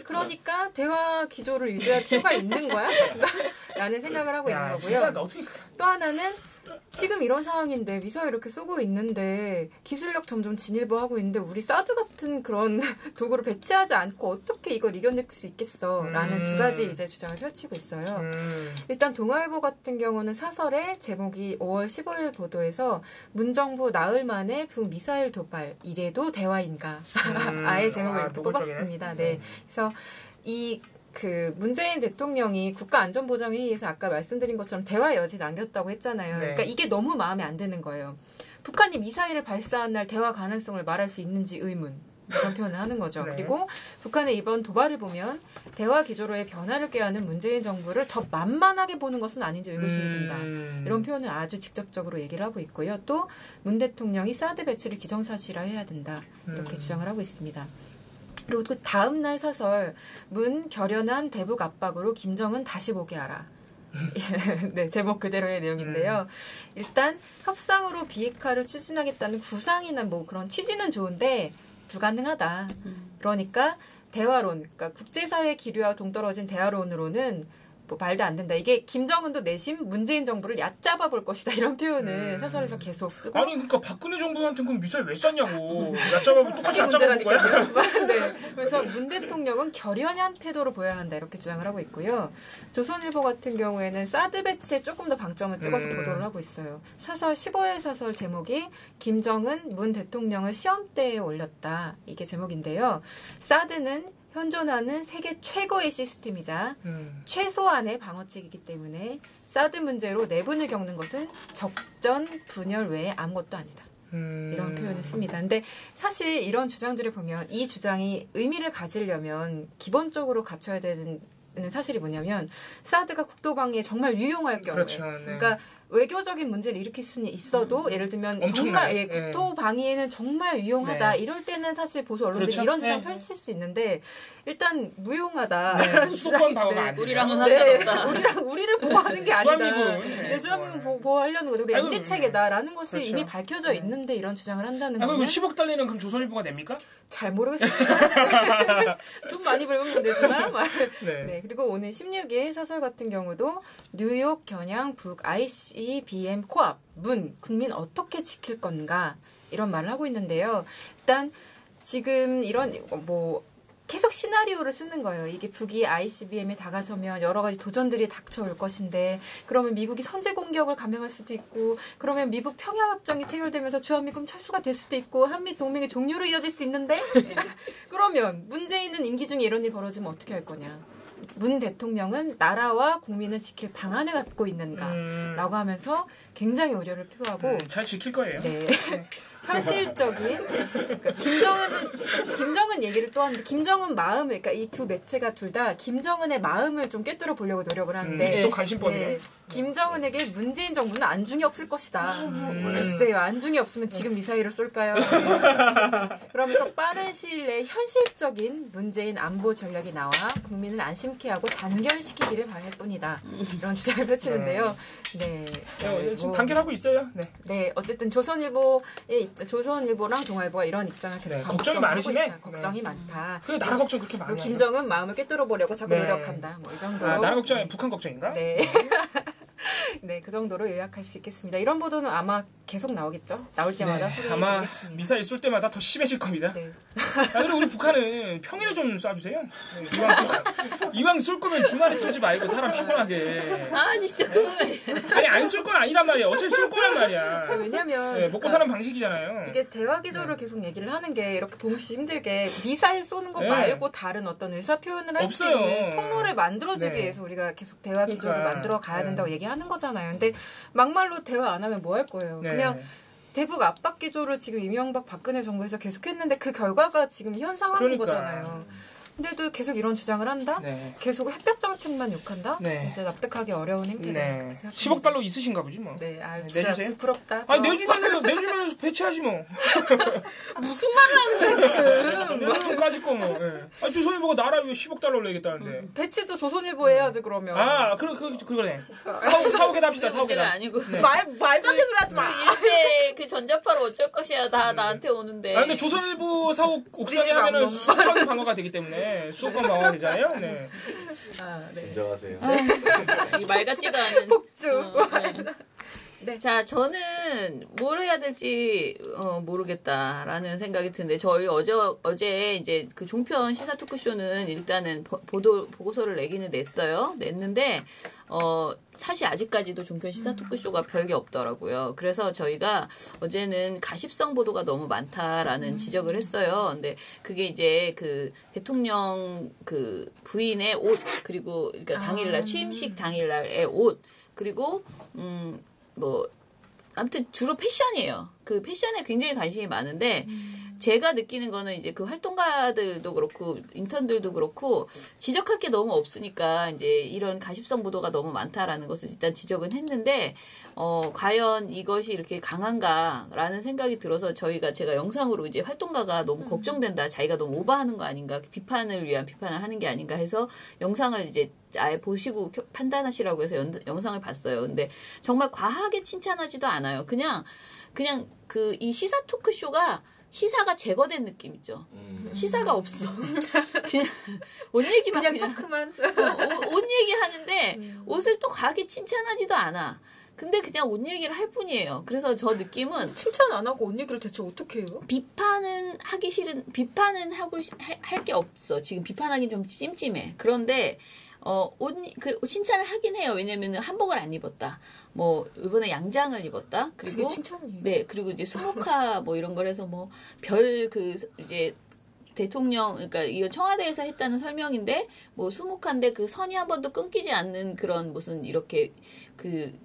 그러니까 대화 기조를 유지할 필요가 있는 거야? 라는 생각을 하고 있는 거고요. 또 하나는 지금 이런 상황인데 미사일 이렇게 쏘고 있는데 기술력 점점 진일보하고 있는데 우리 사드 같은 그런 도구를 배치하지 않고 어떻게 이걸 이겨낼 수 있겠어? 라는 두 가지 이제 주장을 펼치고 있어요. 일단 동아일보 같은 경우는 사설에 제목이 5월 15일 보도에서 문정부 나흘 만에 북미사일 도발 이래도 대화인가? 아예 제목을 이렇게 뽑았습니다. 네. 그래서 문재인 대통령이 국가안전보장회의에서 아까 말씀드린 것처럼 대화 여지 남겼다고 했잖아요. 그러니까 이게 너무 마음에 안 드는 거예요. 북한이 미사일을 발사한 날 대화 가능성을 말할 수 있는지 의문. 이런 표현을 하는 거죠. 그리고 북한의 이번 도발을 보면 대화 기조로의 변화를 꾀하는 문재인 정부를 더 만만하게 보는 것은 아닌지 의구심이 든다. 이런 표현을 아주 직접적으로 얘기를 하고 있고요. 또 문 대통령이 사드 배치를 기정사실화해야 된다. 이렇게 주장을 하고 있습니다. 그리고 그 다음 날 사설 문 결연한 대북 압박으로 김정은 다시 보게 하라. 네, 제목 그대로의 내용인데요. 일단 협상으로 비핵화를 추진하겠다는 구상이나 그런 취지는 좋은데 불가능하다. 그러니까 대화론, 그러니까 국제사회 기류와 동떨어진 대화론으로는 말도 안 된다. 이게 김정은도 내심 문재인 정부를 얕잡아 볼 것이다. 이런 표현을 사설에서 계속 쓰고. 아니 그러니까 박근혜 정부한테 그럼 미사일 왜 쐈냐고. 똑같이 얕잡아 볼 거야. 네. 그래서 문 대통령은 결연한 태도로 보여야 한다. 이렇게 주장을 하고 있고요. 조선일보 같은 경우에는 사드 배치에 조금 더 방점을 찍어서 보도를 하고 있어요. 사설 15일 사설 제목이 김정은 문 대통령을 시험대에 올렸다. 이게 제목인데요. 사드는 현존하는 세계 최고의 시스템이자 최소한의 방어책이기 때문에 사드 문제로 내분을 겪는 것은 적전 분열 외에 아무것도 아니다. 이런 표현을 씁니다. 근데 사실 이런 주장들을 보면 이 주장이 의미를 가지려면 기본적으로 갖춰야 되는 사실이 뭐냐면 사드가 국토방위에 정말 유용할 경우에 그렇죠, 네. 그러니까 외교적인 문제를 일으킬 수는 있어도 예를 들면 엄청나요. 정말 국토 방위에는 정말 유용하다. 네. 이럴 때는 사실 보수 언론들이 그렇죠? 이런 주장 네. 펼칠 수 있는데 일단 무용하다. 네. 수도권 방어가 안 돼요. 우리랑은 네, 상관없다. 우리를 보호하는 게 아니다. 주한미군. 네, 주한미군 보호하려는 거죠. 우리 아이고, MD 체계다라는 것이 그렇죠. 이미 밝혀져 있는데 이런 주장을 한다는 그럼 거는 10억 달러는 그럼 조선일보가 냅니까? 잘 모르겠습니다. 좀 많이 벌면 내주나? 네. 네, 그리고 오늘 16일 사설 같은 경우도 뉴욕 겨냥 북 ICBM 코앞 문 국민 어떻게 지킬 건가 이런 말을 하고 있는데요. 일단 지금 이런 뭐 계속 시나리오를 쓰는 거예요. 이게 북이 ICBM에 다가서면 여러 가지 도전들이 닥쳐올 것인데 그러면 미국이 선제 공격을 감행할 수도 있고 그러면 미국 평양협정이 체결되면서 주한미군 철수가 될 수도 있고 한미 동맹의 종료로 이어질 수 있는데 그러면 문재인은 임기 중에 이런 일이 벌어지면 어떻게 할 거냐. 문 대통령은 나라와 국민을 지킬 방안을 갖고 있는가라고 하면서 굉장히 우려를 표하고 잘 지킬 거예요. 네. 현실적인 그러니까 김정은 얘기를 또 하는데 김정은 마음을 그러니까 이 두 매체가 둘 다 김정은의 마음을 좀 꿰뚫어 보려고 노력을 하는데 또 관심법이네. 김정은에게 문재인 정부는 안중이 없을 것이다. 글쎄요, 안중이 없으면 지금 미사일을 쏠까요? 그러면서 빠른 시일 내에 현실적인 문재인 안보 전략이 나와 국민을 안심케 하고 단결시키기를 바랄 뿐이다. 이런 주장을 펼치는데요. 네. 지금 단결하고 있어요. 네. 네, 어쨌든 조선일보랑 동아일보가 이런 입장을 계속 네, 반복적으로 걱정이 하고 많으시네. 있다. 걱정이 많다. 그 나라 걱정 그렇게 많이 그리고 하죠. 김정은 마음을 꿰뚫어 보려고 자꾸 네. 노력한다. 뭐 이 정도로. 나라 걱정이 북한 걱정인가? 네. 네, 그 정도로 요약할 수 있겠습니다. 이런 보도는 아마 계속 나오겠죠? 나올 때마다 아마 소개해드리겠습니다. 미사일 쏠 때마다 더 심해질 겁니다. 네. 그리고 우리 북한은 평일에 좀 쏴주세요. 이왕 쏠 거면 주말에 쏘지 말고 사람 피곤하게. 아 진짜 그거는 아니 안 쏠 건 아니란 말이야. 어차피 쏠 거란 말이야. 왜냐면 네, 먹고 사는 방식이잖아요. 이게 대화 기조를 계속 얘기를 하는 게 이렇게 봉씨 힘들게 미사일 쏘는 거 네. 말고 다른 어떤 의사 표현을 할 수 없어요. 있는 통로를 만들어주기 네. 위해서 우리가 계속 대화 기조를 그러니까. 만들어 가야 네. 된다고 얘기하는 거잖아요. 근데 막말로 대화 안 하면 뭐 할 거예요? 네. 그냥 대북 압박 기조를 지금 이명박 박근혜 정부에서 계속했는데 그 결과가 지금 현 상황인 그러니까. 거잖아요. 근데도 계속 이런 주장을 한다? 네. 계속 햇볕 정책만 욕한다? 네. 이제 납득하기 어려운 행태다. 네. 그렇게 생각합니다. 10억 달러 있으신가 보지 뭐. 네, 아, 네, 진짜 내주세요. 부럽다. 아니 내주면 배치하지 뭐. 무슨 말을 하는 거야 지금? 내주면 까짓 거 뭐. 예. 아 조선일보가 나라 위해 10억 달러를 내겠다는데. 배치도 조선일보 해야지 그러면. 아 그러네. 사옥에 합시다. 사옥에 문제가 아니고 네. 말도 안 되는 소리 하지 마. 일대 그 전자파로 어쩔 것이야 다 나한테 오는데. 아 근데 조선일보 사옥 옥상에 우리 집 하면은 안 수도권 방어가 되기 때문에 수도권 방어가 되잖아요. 네. 아, 네. 진정하세요. 말 같지도 않은 폭주. 네. 네. 자, 저는 뭘 해야 될지 모르겠다라는 생각이 드는데 저희 어제 이제 그 종편 시사 토크쇼는 일단은 보고서를 내기는 냈는데 사실 아직까지도 종편 시사 토크쇼가 별게 없더라고요. 그래서 저희가 어제는 가십성 보도가 너무 많다라는 지적을 했어요. 근데 그게 이제 그 대통령 그 부인의 옷 그리고 그러니까 당일날 취임식 당일날의 옷 그리고 뭐 아무튼 주로 패션이에요. 그 패션에 굉장히 관심이 많은데 제가 느끼는 거는 이제 그 활동가들도 그렇고 인턴들도 그렇고 지적할 게 너무 없으니까 이제 이런 가십성 보도가 너무 많다라는 것을 일단 지적은 했는데 과연 이것이 이렇게 강한가라는 생각이 들어서 제가 영상으로 이제 활동가가 너무 걱정된다. 자기가 너무 오버하는 거 아닌가. 비판을 위한 비판을 하는 게 아닌가 해서 영상을 이제 아예 보시고 판단하시라고 해서 영상을 봤어요. 근데 정말 과하게 칭찬하지도 않아요. 그냥 그 이 시사 토크쇼가 시사가 제거된 느낌 있죠. 시사가 없어. 그냥 옷 얘기만 그냥 토크만. 옷 얘기하는데 옷을 또 과하게 칭찬하지도 않아. 근데 그냥 옷 얘기를 할 뿐이에요. 그래서 저 느낌은 칭찬 안 하고 옷 얘기를 대체 어떻게 해요? 비판은 할 게 없어. 지금 비판하기는 좀 찜찜해. 그런데 칭찬을 하긴 해요. 왜냐면은 한복을 안 입었다. 뭐 이번에 양장을 입었다. 그리고 그게 칭찬이에요. 네, 그리고 이제 수목화 뭐 이런 걸 해서 뭐 이제 대통령 그러니까 이거 청와대에서 했다는 설명인데 뭐 수목화인데 그 선이 한 번도 끊기지 않는 그런 무슨 이렇게 그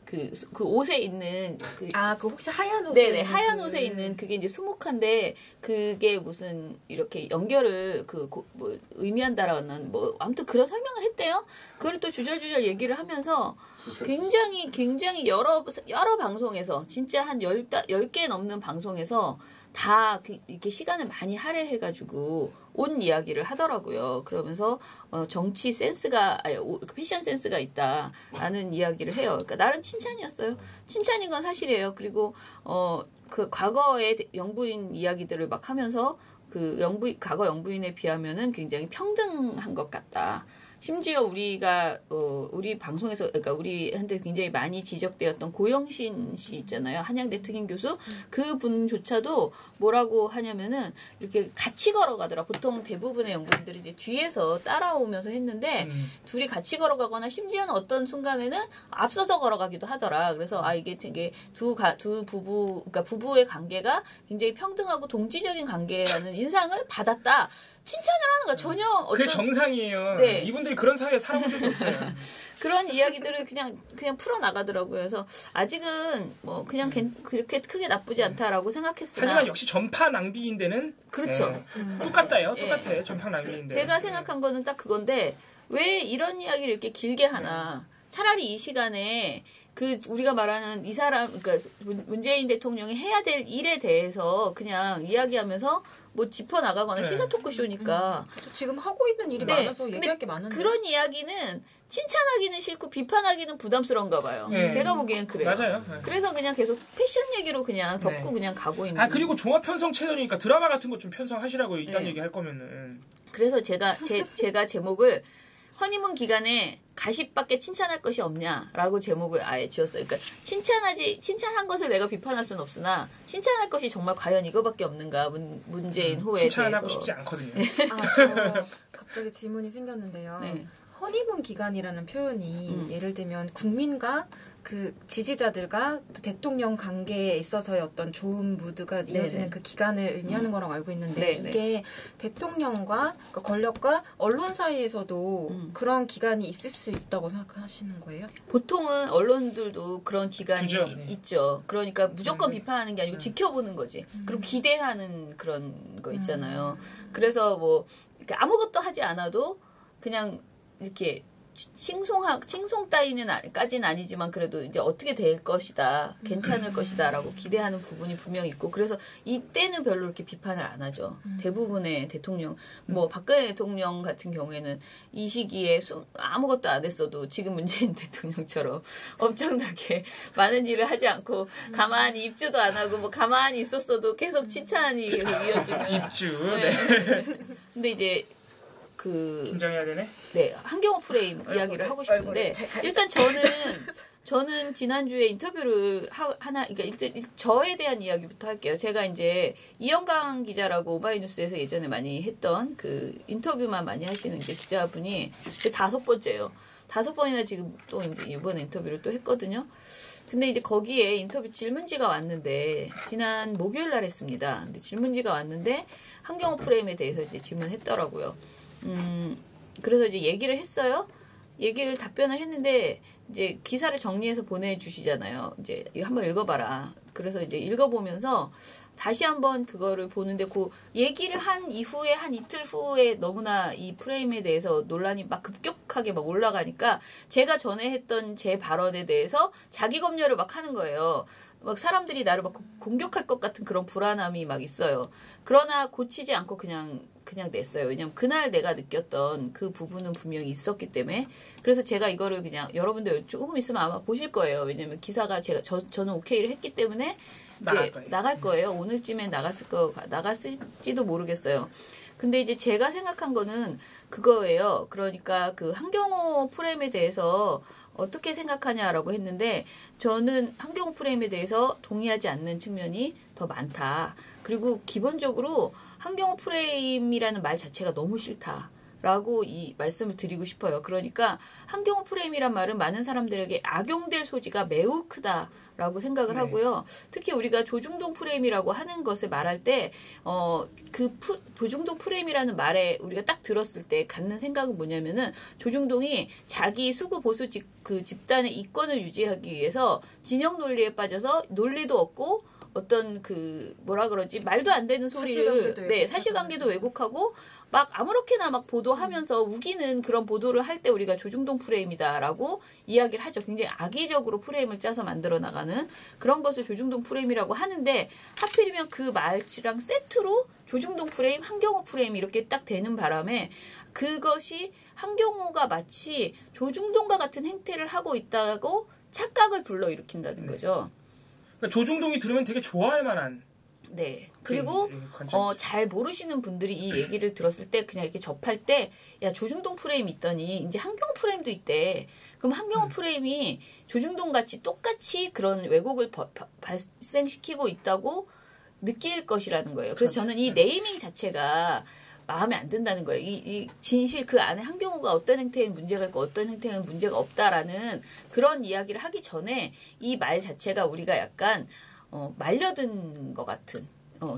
옷에 있는 그 혹시 하얀 옷에 네네 하얀 옷에 있는 그게 이제 수묵한데 그게 무슨 이렇게 연결을 뭐 의미한다라는 뭐 아무튼 그런 설명을 했대요. 그걸 또 주절주절 얘기를 하면서 굉장히 여러 방송에서 진짜 한 10개 넘는 방송에서 다 이렇게 시간을 많이 할애해가지고 온 이야기를 하더라고요. 그러면서 정치 센스가 패션 센스가 있다라는 이야기를 해요. 그러니까 나름 칭찬이었어요. 칭찬인 건 사실이에요. 그리고 그 과거의 영부인 이야기들을 막 하면서 과거 영부인에 비하면은 굉장히 평등한 것 같다. 심지어 우리가 우리 방송에서 그러니까 우리한테 굉장히 많이 지적되었던 고영신 씨 있잖아요. 한양대 특임 교수 그분조차도 뭐라고 하냐면은 이렇게 같이 걸어가더라. 보통 대부분의 영부인들이 이제 뒤에서 따라오면서 했는데 둘이 같이 걸어가거나 심지어는 어떤 순간에는 앞서서 걸어가기도 하더라. 그래서 이게 되게 두 부부 그러니까 부부의 관계가 굉장히 평등하고 동지적인 관계라는 인상을 받았다. 칭찬을 하는 거야. 전혀 그게 정상이에요. 네. 이분들이 그런 사회에 살아본 적이 없어요. 그런 이야기들을 그냥 풀어 나가더라고요. 그래서 아직은 뭐 그냥 그렇게 크게 나쁘지 않다라고 생각했으나 하지만 역시 전파 낭비인 데는 그렇죠. 똑같아요. 똑같아. 전파 낭비인데. 제가 생각한 거는 딱 그건데 왜 이런 이야기를 이렇게 길게 하나? 차라리 이 시간에 우리가 말하는 이 사람, 그러니까 문재인 대통령이 해야 될 일에 대해서 그냥 이야기하면서 뭐 짚어나가거나 시사 토크쇼니까. 지금 하고 있는 일이 많아서 얘기할 게 많은데. 그런 이야기는 칭찬하기는 싫고 비판하기는 부담스러운가 봐요. 제가 보기엔 그래요. 맞아요. 그래서 그냥 계속 패션 얘기로 그냥 덮고 그냥 가고 있는. 그리고 종합 편성 채널이니까 드라마 같은 거 좀 편성하시라고 이딴 얘기 할 거면은. 그래서 제가 제목을 허니문 기간에 가십밖에 칭찬할 것이 없냐라고 제목을 아예 지었어요. 그러니까 칭찬한 것을 내가 비판할 수는 없으나 칭찬할 것이 정말 과연 이거밖에 없는가 문재인 후에 칭찬하고 대해서. 싶지 않거든요. 저 갑자기 질문이 생겼는데요. 네. 허니문 기간이라는 표현이 예를 들면 국민과 그 지지자들과 또 대통령 관계에 있어서의 어떤 좋은 무드가 이어지는 그 기간을 의미하는 거라고 알고 있는데 이게 대통령과 그러니까 권력과 언론 사이에서도 그런 기간이 있을 수 있다고 생각하시는 거예요? 보통은 언론들도 그런 기간이 있죠. 그러니까 무조건 비판하는 게 아니고 지켜보는 거지. 그리고 기대하는 그런 거 있잖아요. 그래서 뭐 이렇게 아무것도 하지 않아도 그냥 이렇게 칭송 따위는까지는 아니지만 그래도 이제 어떻게 될 것이다, 괜찮을 것이다라고 기대하는 부분이 분명히 있고 그래서 이때는 별로 이렇게 비판을 안 하죠. 대부분의 대통령, 뭐 박근혜 대통령 같은 경우에는 이 시기에 아무것도 안 했어도 지금 문재인 대통령처럼 엄청나게 많은 일을 하지 않고 가만히 입주도 안 하고 뭐 가만히 있었어도 계속 칭찬이 이어지는 입주. 근데 이제 긴장해야 되네. 네, 한경호 프레임 이야기를 하고 싶은데 일단 저는 지난주에 인터뷰를 그러니까 일단 저에 대한 이야기부터 할게요. 제가 이제 이영강 기자라고 오마이뉴스에서 예전에 많이 했던 그 인터뷰만 많이 하시는 이제 기자분이 5번째예요. 5번이나 지금 또 이제 이번에 인터뷰를 또 했거든요. 근데 이제 거기에 인터뷰 질문지가 왔는데 지난 목요일 날 했습니다. 근데 질문지가 왔는데 한경호 프레임에 대해서 이제 질문했더라고요. 그래서 이제 얘기를 했어요. 답변을 했는데, 이제 기사를 정리해서 보내주시잖아요. 이제 이거 한번 읽어봐라. 그래서 이제 읽어보면서 다시 한번 그거를 보는데, 얘기를 한 이후에, 한 이틀 후에 너무나 이 프레임에 대해서 논란이 막 급격하게 막 올라가니까, 제가 전에 했던 제 발언에 대해서 자기 검열을 막 하는 거예요. 막 사람들이 나를 막 공격할 것 같은 그런 불안함이 막 있어요. 그러나 고치지 않고 그냥 냈어요. 왜냐면 그날 내가 느꼈던 그 부분은 분명히 있었기 때문에. 그래서 제가 이거를 그냥 여러분들 조금 있으면 아마 보실 거예요. 왜냐면 기사가 저는 오케이를 했기 때문에 이제 나갈 거예요. 오늘쯤에 나갔을지도 모르겠어요. 근데 이제 제가 생각한 거는 그거예요. 그러니까 그 한경호 프레임에 대해서 어떻게 생각하냐라고 했는데 저는 한경호 프레임에 대해서 동의하지 않는 측면이 더 많다. 그리고 기본적으로 한경호 프레임이라는 말 자체가 너무 싫다. 라고 이 말씀을 드리고 싶어요. 그러니까 한경호 프레임이란 말은 많은 사람들에게 악용될 소지가 매우 크다라고 생각을 하고요. 특히 우리가 조중동 프레임이라고 하는 것을 말할 때 조중동 프레임이라는 말에 우리가 딱 들었을 때 갖는 생각은 뭐냐면은 조중동이 자기 수구 보수 집단의 이권을 유지하기 위해서 진영 논리에 빠져서 논리도 없고 어떤 말도 안 되는 소리를 사실관계도 왜곡하고 막 아무렇게나 막 보도하면서 우기는 그런 보도를 할 때 우리가 조중동 프레임이다라고 이야기를 하죠. 굉장히 악의적으로 프레임을 짜서 만들어 나가는 그런 것을 조중동 프레임이라고 하는데 하필이면 그 말이랑 세트로 조중동 프레임, 한경호 프레임 이렇게 딱 되는 바람에 그것이 한경호가 마치 조중동과 같은 행태를 하고 있다고 착각을 불러일으킨다는 거죠. 그러니까 조중동이 들으면 되게 좋아할 만한. 네. 그리고 잘 모르시는 분들이 이 얘기를 들었을 때 그냥 이렇게 접할 때 야 조중동 프레임 있더니 이제 한경호 프레임도 있대. 그럼 한경호 프레임이 조중동 같이 똑같이 그런 왜곡을 발생시키고 있다고 느낄 것이라는 거예요. 그래서 저는 이 네이밍 자체가 마음에 안 든다는 거예요. 이 진실 그 안에 한경호가 어떤 행태에는 문제가 있고 어떤 행태에는 문제가 없다라는 그런 이야기를 하기 전에 이 말 자체가 우리가 약간 말려든 것 같은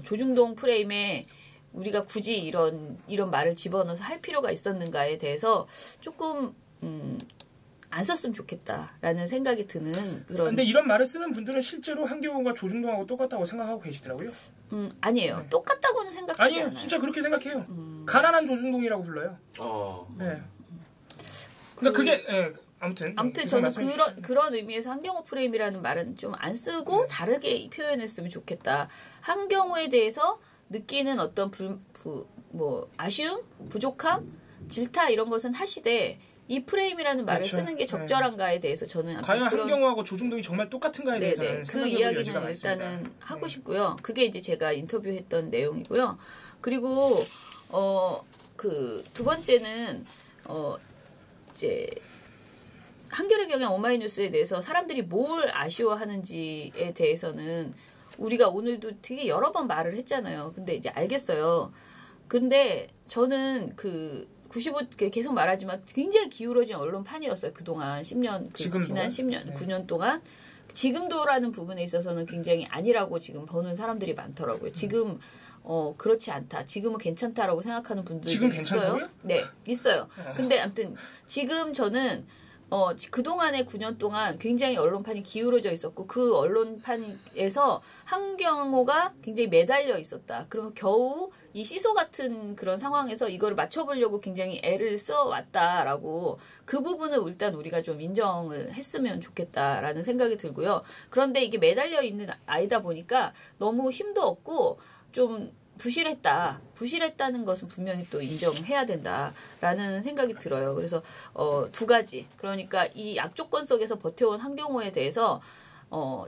조중동 프레임에 우리가 굳이 이런 말을 집어넣어서 할 필요가 있었는가에 대해서 조금 안 썼으면 좋겠다라는 생각이 드는 그런. 근데 이런 말을 쓰는 분들은 실제로 한경호가 조중동하고 똑같다고 생각하고 계시더라고요. 아니에요. 네. 똑같다고는 생각하지 아니에요. 않아요. 진짜 그렇게 생각해요. 가난한 조중동이라고 불러요. 네. 그러니까 그게 아무튼 저는 그런 의미에서 한경호 프레임이라는 말은 좀 안 쓰고 다르게 표현했으면 좋겠다. 한경호에 대해서 느끼는 어떤 아쉬움, 부족함, 질타 이런 것은 하시되 이 프레임이라는 말을 쓰는 게 적절한가에 대해서 저는 과연 한경호하고 조중동이 정말 똑같은가에 대해서는 그 이야기는 일단은 하고 싶고요. 그게 이제 제가 인터뷰했던 내용이고요. 그리고 그 두 번째는 이제 한겨레 경향 오마이뉴스에 대해서 사람들이 뭘 아쉬워하는지에 대해서는 우리가 오늘도 되게 여러 번 말을 했잖아요. 근데 이제 알겠어요. 근데 저는 95 계속 말하지만 굉장히 기울어진 언론판이었어요. 그동안 10년, 지난 10년, 9년 동안. 지금도라는 부분에 있어서는 굉장히 아니라고 지금 보는 사람들이 많더라고요. 지금 그렇지 않다. 지금은 괜찮다라고 생각하는 분들이 지금 있어요. 괜찮다고요? 네, 있어요. 근데 아무튼 지금 저는 그동안의 9년 동안 굉장히 언론판이 기울어져 있었고 그 언론판에서 한경호가 굉장히 매달려 있었다. 그러면 겨우 이 시소 같은 그런 상황에서 이걸 맞춰보려고 굉장히 애를 써왔다라고 그 부분을 일단 우리가 좀 인정을 했으면 좋겠다라는 생각이 들고요. 그런데 이게 매달려 있는 아이다 보니까 너무 힘도 없고 좀 부실했다는 것은 분명히 또 인정해야 된다라는 생각이 들어요. 그래서 두 가지. 그러니까 이 악조건 속에서 버텨온 한경호에 대해서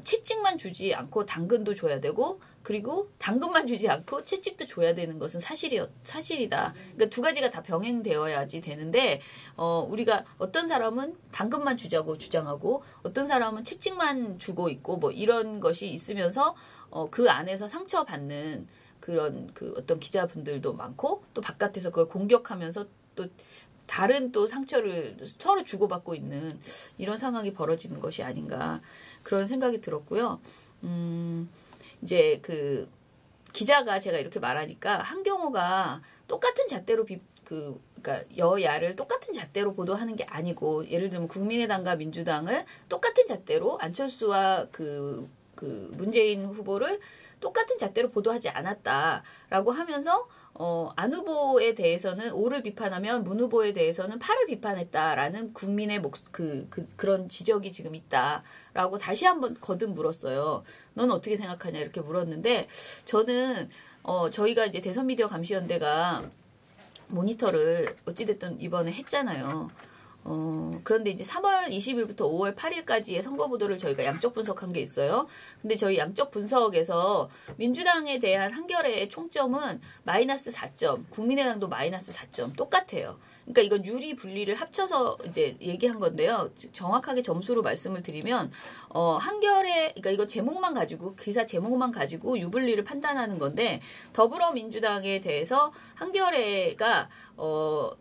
채찍만 주지 않고 당근도 줘야 되고 그리고 당근만 주지 않고 채찍도 줘야 되는 것은 사실이다. 그러니까 두 가지가 다 병행되어야지 되는데 우리가 어떤 사람은 당근만 주자고 주장하고 어떤 사람은 채찍만 주고 있고 뭐 이런 것이 있으면서 그 안에서 상처받는 그런 어떤 기자분들도 많고 또 바깥에서 그걸 공격하면서 또 다른 또 상처를 서로 주고받고 있는 이런 상황이 벌어지는 것이 아닌가 그런 생각이 들었고요. 이제 기자가 제가 이렇게 말하니까 한경호가 똑같은 잣대로 그러니까 여야를 똑같은 잣대로 보도하는 게 아니고 예를 들면 국민의당과 민주당을 똑같은 잣대로 안철수와 문재인 후보를 똑같은 잣대로 보도하지 않았다라고 하면서 안 후보에 대해서는 오를 비판하면 문 후보에 대해서는 파를 비판했다라는 국민의 그런 지적이 지금 있다라고 다시 한번 거듭 물었어요. 넌 어떻게 생각하냐 이렇게 물었는데 저는 저희가 이제 대선 미디어 감시연대가 모니터를 어찌됐든 이번에 했잖아요. 그런데 이제 3월 20일부터 5월 8일까지의 선거 보도를 저희가 양적 분석한 게 있어요. 근데 저희 양적 분석에서 민주당에 대한 한겨레의 총점은 마이너스 4점, 국민의당도 마이너스 4점 똑같아요. 그러니까 이건 유리 분리를 합쳐서 이제 얘기한 건데요. 정확하게 점수로 말씀을 드리면 한겨레 그러니까 이거 제목만 가지고 기사 제목만 가지고 유불리를 판단하는 건데 더불어민주당에 대해서 한겨레가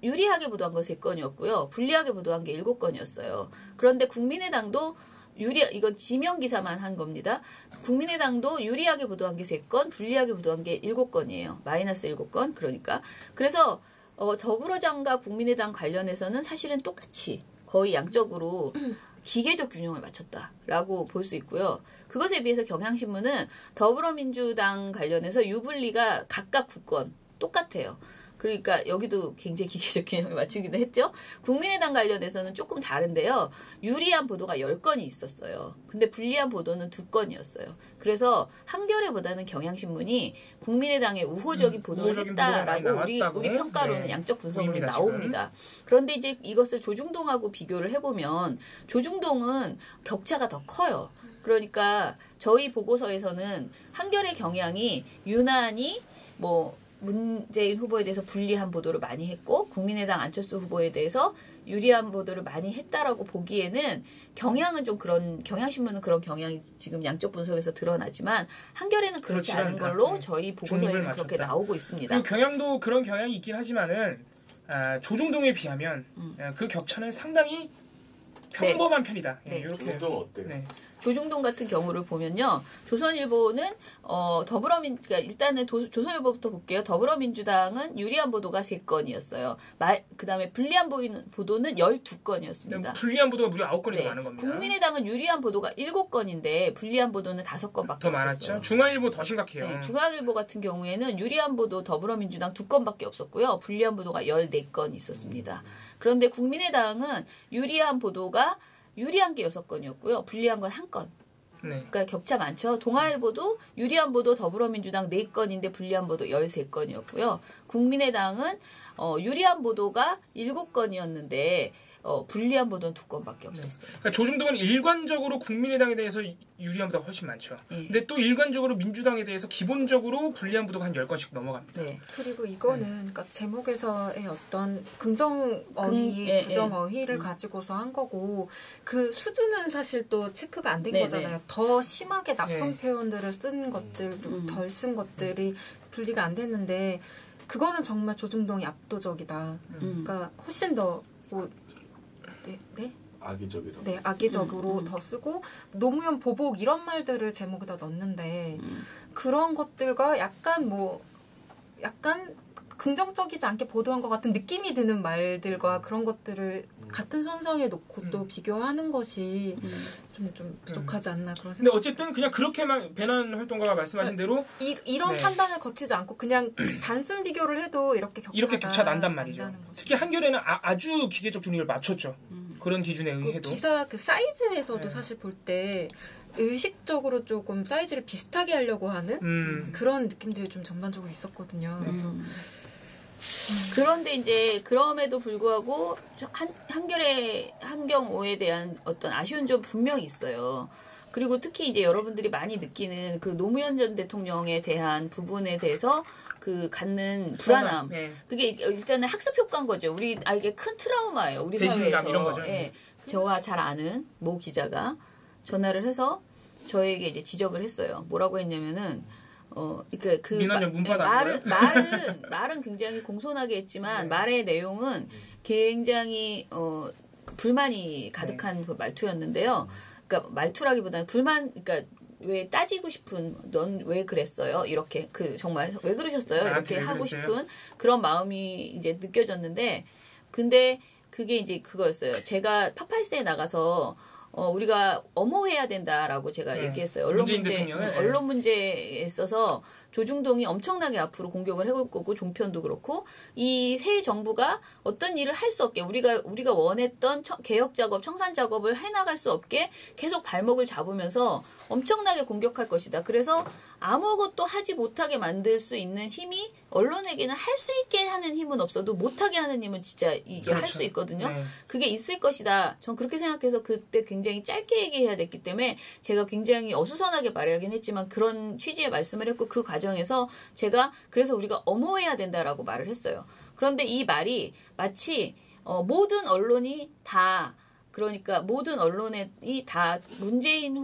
유리하게 보도한 거 3건이었고요. 불리하게 보도한 게 7건이었어요. 그런데 국민의당도 이건 지명 기사만 한 겁니다. 국민의당도 유리하게 보도한 게 3건, 불리하게 보도한 게 7건이에요. 마이너스 7건. 그러니까. 그래서 더불어당과 국민의당 관련해서는 사실은 똑같이 거의 양적으로 기계적 균형을 맞췄다라고 볼 수 있고요. 그것에 비해서 경향신문은 더불어민주당 관련해서 유불리가 각각 9건 똑같아요. 그러니까 여기도 굉장히 기계적 균형을 맞추기도 했죠. 국민의당 관련해서는 조금 다른데요. 유리한 보도가 10건이 있었어요. 근데 불리한 보도는 2건이었어요. 그래서 한겨레보다는 경향신문이 국민의당의 우호적인 보도를 했다라고 우리 평가로는 양적 분석으로 나옵니다. 그런데 이제 이것을 조중동하고 비교를 해보면 조중동은 격차가 더 커요. 그러니까 저희 보고서에서는 한겨레 경향이 유난히 문재인 후보에 대해서 불리한 보도를 많이 했고 국민의당 안철수 후보에 대해서 유리한 보도를 많이 했다라고 보기에는 경향은 좀 경향신문은 그런 경향이 지금 양적 분석에서 드러나지만 한겨레는 그렇지 않은 걸로 저희 보고서에는 그렇게 나오고 있습니다. 경향도 그런 경향이 있긴 하지만은 조중동에 비하면 그 격차는 상당히 평범한 편이다. 네. 이렇게. 조중동은 어때요? 네. 조중동 같은 경우를 보면요. 조선일보는 그러니까 일단은 조선일보부터 볼게요. 더불어민주당은 유리한 보도가 3건이었어요. 그다음에 불리한 보도는 12건이었습니다. 불리한 보도가 무려 9건이 더 많은 겁니다. 국민의당은 유리한 보도가 7건인데 불리한 보도는 5건밖에 더 없었어요. 많았죠. 중앙일보 더 심각해요. 네, 중앙일보 같은 경우에는 유리한 보도 더불어민주당 2건밖에 없었고요. 불리한 보도가 14건 있었습니다. 그런데 국민의당은 유리한 보도가 유리한 게 6건이었고요. 불리한 건 1건. 네. 그러니까 격차 많죠. 동아일보도 유리한 보도 더불어민주당 4건인데 불리한 보도 13건이었고요. 국민의당은 유리한 보도가 7건이었는데 불리한 보도는 2건밖에 없었어요. 그러니까 조중동은 일관적으로 국민의당에 대해서 유리한 보도가 훨씬 많죠. 네. 근데 또 일관적으로 민주당에 대해서 기본적으로 불리한 보도가 한 10건씩 넘어갑니다. 네. 그리고 이거는 그러니까 제목에서의 어떤 긍정 어휘, 부정 어휘를 가지고서 한 거고 그 수준은 사실 또 체크가 안 된 거잖아요. 더 심하게 나쁜 표현들을 쓴 것들 그리고 덜 쓴 것들이 분리가 안 됐는데 그거는 정말 조중동이 압도적이다. 그러니까 훨씬 더 네? 악의적이라. 네, 악의적으로 더 쓰고 노무현 보복 이런 말들을 제목에다 넣는데 그런 것들과 약간 긍정적이지 않게 보도한 것 같은 느낌이 드는 말들과 그런 것들을 같은 선상에 놓고 또 비교하는 것이 좀 부족하지 않나 그런 생각. 근데 어쨌든 그냥 그렇게만 배난 활동가가 말씀하신 대로 이런 판단을 거치지 않고 그냥 단순 비교를 해도 이렇게 격차 난단 말이죠. 특히 한겨레는 아주 기계적 중립을 맞췄죠. 그런 기준에 의해도. 기사 그 사이즈에서도 사실 볼 때 의식적으로 조금 사이즈를 비슷하게 하려고 하는 그런 느낌들이 좀 전반적으로 있었거든요. 그래서 그런데 이제 그럼에도 불구하고 한경오에 대한 어떤 아쉬운 점 분명히 있어요. 그리고 특히 이제 여러분들이 많이 느끼는 그 노무현 전 대통령에 대한 부분에 대해서 그 갖는 불안함. 그게 일단은 학습 효과인 거죠. 우리 아이게 큰 트라우마예요. 우리 사회에서. 이런 거죠. 저와 잘 아는 모 기자가 전화를 해서 저에게 이제 지적을 했어요. 뭐라고 했냐면은 민원연 문바다 말은 굉장히 공손하게 했지만 말의 내용은 굉장히 불만이 가득한 그 말투였는데요. 그러니까 말투라기보다는 그러니까 왜 따지고 싶은 넌 왜 그랬어요? 이렇게 정말 왜 그러셨어요? 이렇게 하고 싶은 그런 마음이 이제 느껴졌는데 근데 그게 이제 그거였어요. 제가 파파이스에 나가서 우리가 엄호해야 된다라고 제가 얘기했어요. 언론 문제에 있어서 조중동이 엄청나게 앞으로 공격을 해올 거고 종편도 그렇고 이 새 정부가 어떤 일을 할 수 없게 우리가 원했던 개혁 작업, 청산 작업을 해나갈 수 없게 계속 발목을 잡으면서 엄청나게 공격할 것이다. 그래서 아무것도 하지 못하게 만들 수 있는 힘이 언론에게는 할 수 있게 하는 힘은 없어도 못하게 하는 힘은 진짜 이게 할 수 있거든요. 네. 그게 있을 것이다. 전 그렇게 생각해서 그때 굉장히 짧게 얘기해야 됐기 때문에 제가 굉장히 어수선하게 말하긴 했지만 그런 취지의 말씀을 했고 그 과정에서 제가 그래서 우리가 엄호해야 된다라고 말을 했어요. 그런데 이 말이 마치 모든 언론이 다 그러니까 모든 언론이 다 문재인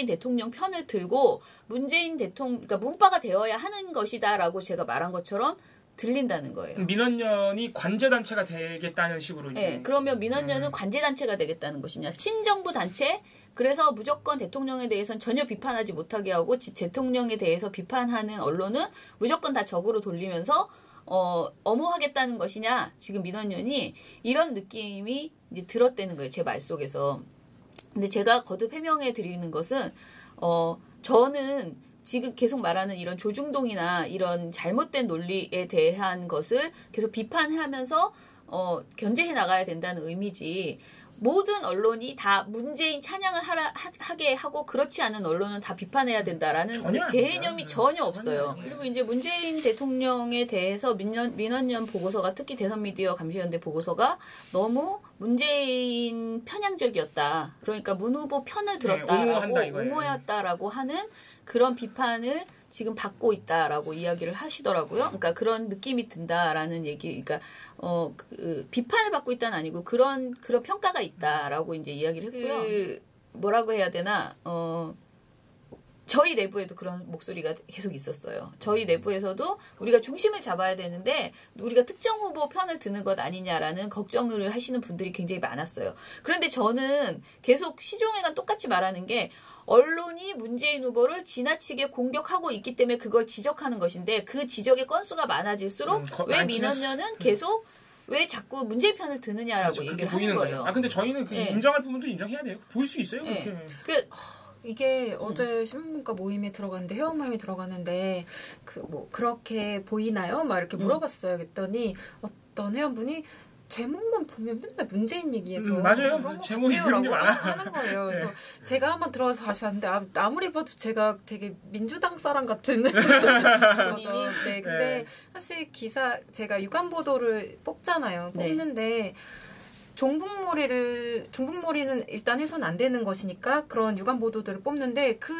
대통령 편을 들고 그러니까 문바가 되어야 하는 것이다라고 제가 말한 것처럼 들린다는 거예요. 민원연이 관제단체가 되겠다는 식으로 이제. 네, 그러면 민원연은 관제단체가 되겠다는 것이냐. 친정부 단체, 그래서 무조건 대통령에 대해서는 전혀 비판하지 못하게 하고 대통령에 대해서 비판하는 언론은 무조건 다 적으로 돌리면서 엄호하겠다는 것이냐. 지금 민원연이 이런 느낌이 이제 들었다는 거예요. 제 말 속에서. 근데 제가 거듭 해명해 드리는 것은 저는 지금 계속 말하는 이런 조중동이나 이런 잘못된 논리에 대한 것을 계속 비판하면서 견제해 나가야 된다는 의미지. 모든 언론이 다 문재인 찬양을 하게 하고 그렇지 않은 언론은 다 비판해야 된다라는 개념이 전혀 없어요. 그리고 이제 문재인 대통령에 대해서 민원연 보고서가 특히 대선미디어 감시연대 보고서가 너무 문재인 편향적이었다. 그러니까 문 후보 편을 들었다라고 옹호했다라고 하는 그런 비판을 지금 받고 있다라고 이야기를 하시더라고요. 그러니까 그런 느낌이 든다라는 얘기, 그러니까 비판을 받고 있다는 아니고 그런 평가가 있다라고 이제 이야기를 했고요. 뭐라고 해야 되나? 저희 내부에도 그런 목소리가 계속 있었어요. 저희 내부에서도 우리가 중심을 잡아야 되는데 우리가 특정 후보 편을 드는 것 아니냐라는 걱정을 하시는 분들이 굉장히 많았어요. 그런데 저는 계속 시종일관 똑같이 말하는 게 언론이 문재인 후보를 지나치게 공격하고 있기 때문에 그걸 지적하는 것인데 그 지적의 건수가 많아질수록 왜 민원연은 계속 왜 자꾸 문재인 편을 드느냐라고 그렇죠, 얘기를 하는 거예요. 근데 저희는 그 인정할 부분도 인정해야 돼요. 보일 수 있어요. 그렇게. 이게 어제 신문가 모임에 들어갔는데 회원 모임에 들어갔는데 그렇게 보이나요? 막 이렇게 물어봤어요. 그랬더니 어떤 회원분이 제목만 보면 맨날 문재인 얘기해서 맞아요. 제목이 그런 게 많아 하는 거예요. 그래서 제가 한번 들어가서 다시 봤는데 아무리 봐도 제가 되게 민주당 사람 같은 거죠. 네, 근데 사실 제가 유관 보도를 뽑잖아요. 뽑는데 종북몰이는 일단 해서는 안 되는 것이니까 그런 유관 보도들을 뽑는데 그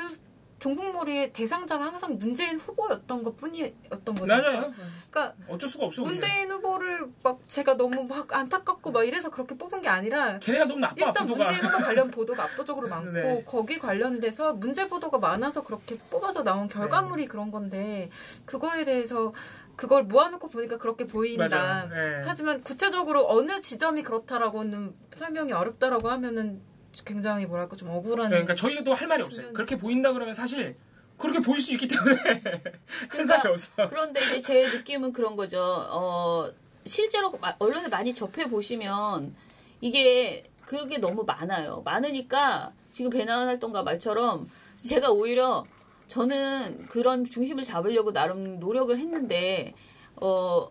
종북몰이의 대상자가 항상 문재인 후보였던 것뿐이었던 거죠. 맞아요. 그러니까 어쩔 수가 없어. 문재인 후보를 막 제가 너무 막 안타깝고 막 이래서 그렇게 뽑은 게 아니라 걔네가 너무 나빠. 일단 보도가. 문재인 후보 관련 보도가 압도적으로 많고 네. 거기 관련돼서 문제 보도가 많아서 그렇게 뽑아져 나온 결과물이 그런 건데 그거에 대해서 그걸 모아놓고 보니까 그렇게 보인다. 하지만 구체적으로 어느 지점이 그렇다라고는 설명이 어렵다라고 하면은 굉장히 뭐랄까 좀 억울한. 그러니까 저희도 할 말이 없어요. 그렇게 보인다 그러면 사실 그렇게 보일 수 있기 때문에 할 말이 없어. 그런데 이제 제 느낌은 그런 거죠. 실제로 언론에 많이 접해 보시면 이게 그게 너무 많아요. 많으니까 지금 배나은 활동가 말처럼 제가 오히려 저는 그런 중심을 잡으려고 나름 노력을 했는데 뭐라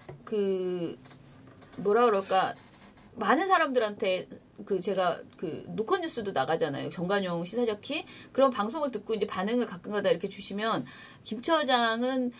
그럴까 많은 사람들한테 제가 노컷뉴스도 나가잖아요. 정관용 시사자키 그런 방송을 듣고 이제 반응을 가끔가다 이렇게 주시면 김 처장은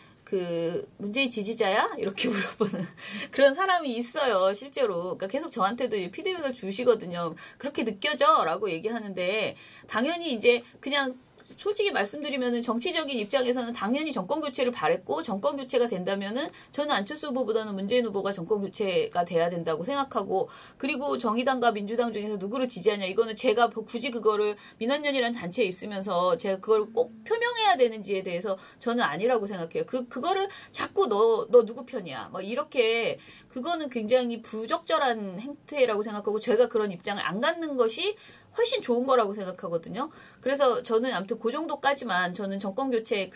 문재인 지지자야? 이렇게 물어보는 그런 사람이 있어요, 실제로. 그러니까 계속 저한테도 피드백을 주시거든요. 그렇게 느껴져? 라고 얘기하는데, 당연히 이제 그냥 솔직히 말씀드리면은 정치적인 입장에서는 당연히 정권 교체를 바랬고 정권 교체가 된다면은 저는 안철수 후보보다는 문재인 후보가 정권 교체가 돼야 된다고 생각하고 그리고 정의당과 민주당 중에서 누구를 지지하냐 이거는 제가 굳이 그거를 민원연이라는 단체에 있으면서 제가 그걸 꼭 표명해야 되는지에 대해서 저는 아니라고 생각해요. 그거를 자꾸 너 누구 편이야 뭐 이렇게 그거는 굉장히 부적절한 행태라고 생각하고 제가 그런 입장을 안 갖는 것이 훨씬 좋은 거라고 생각하거든요. 그래서 저는 아무튼 그 정도까지만 저는 정권 교체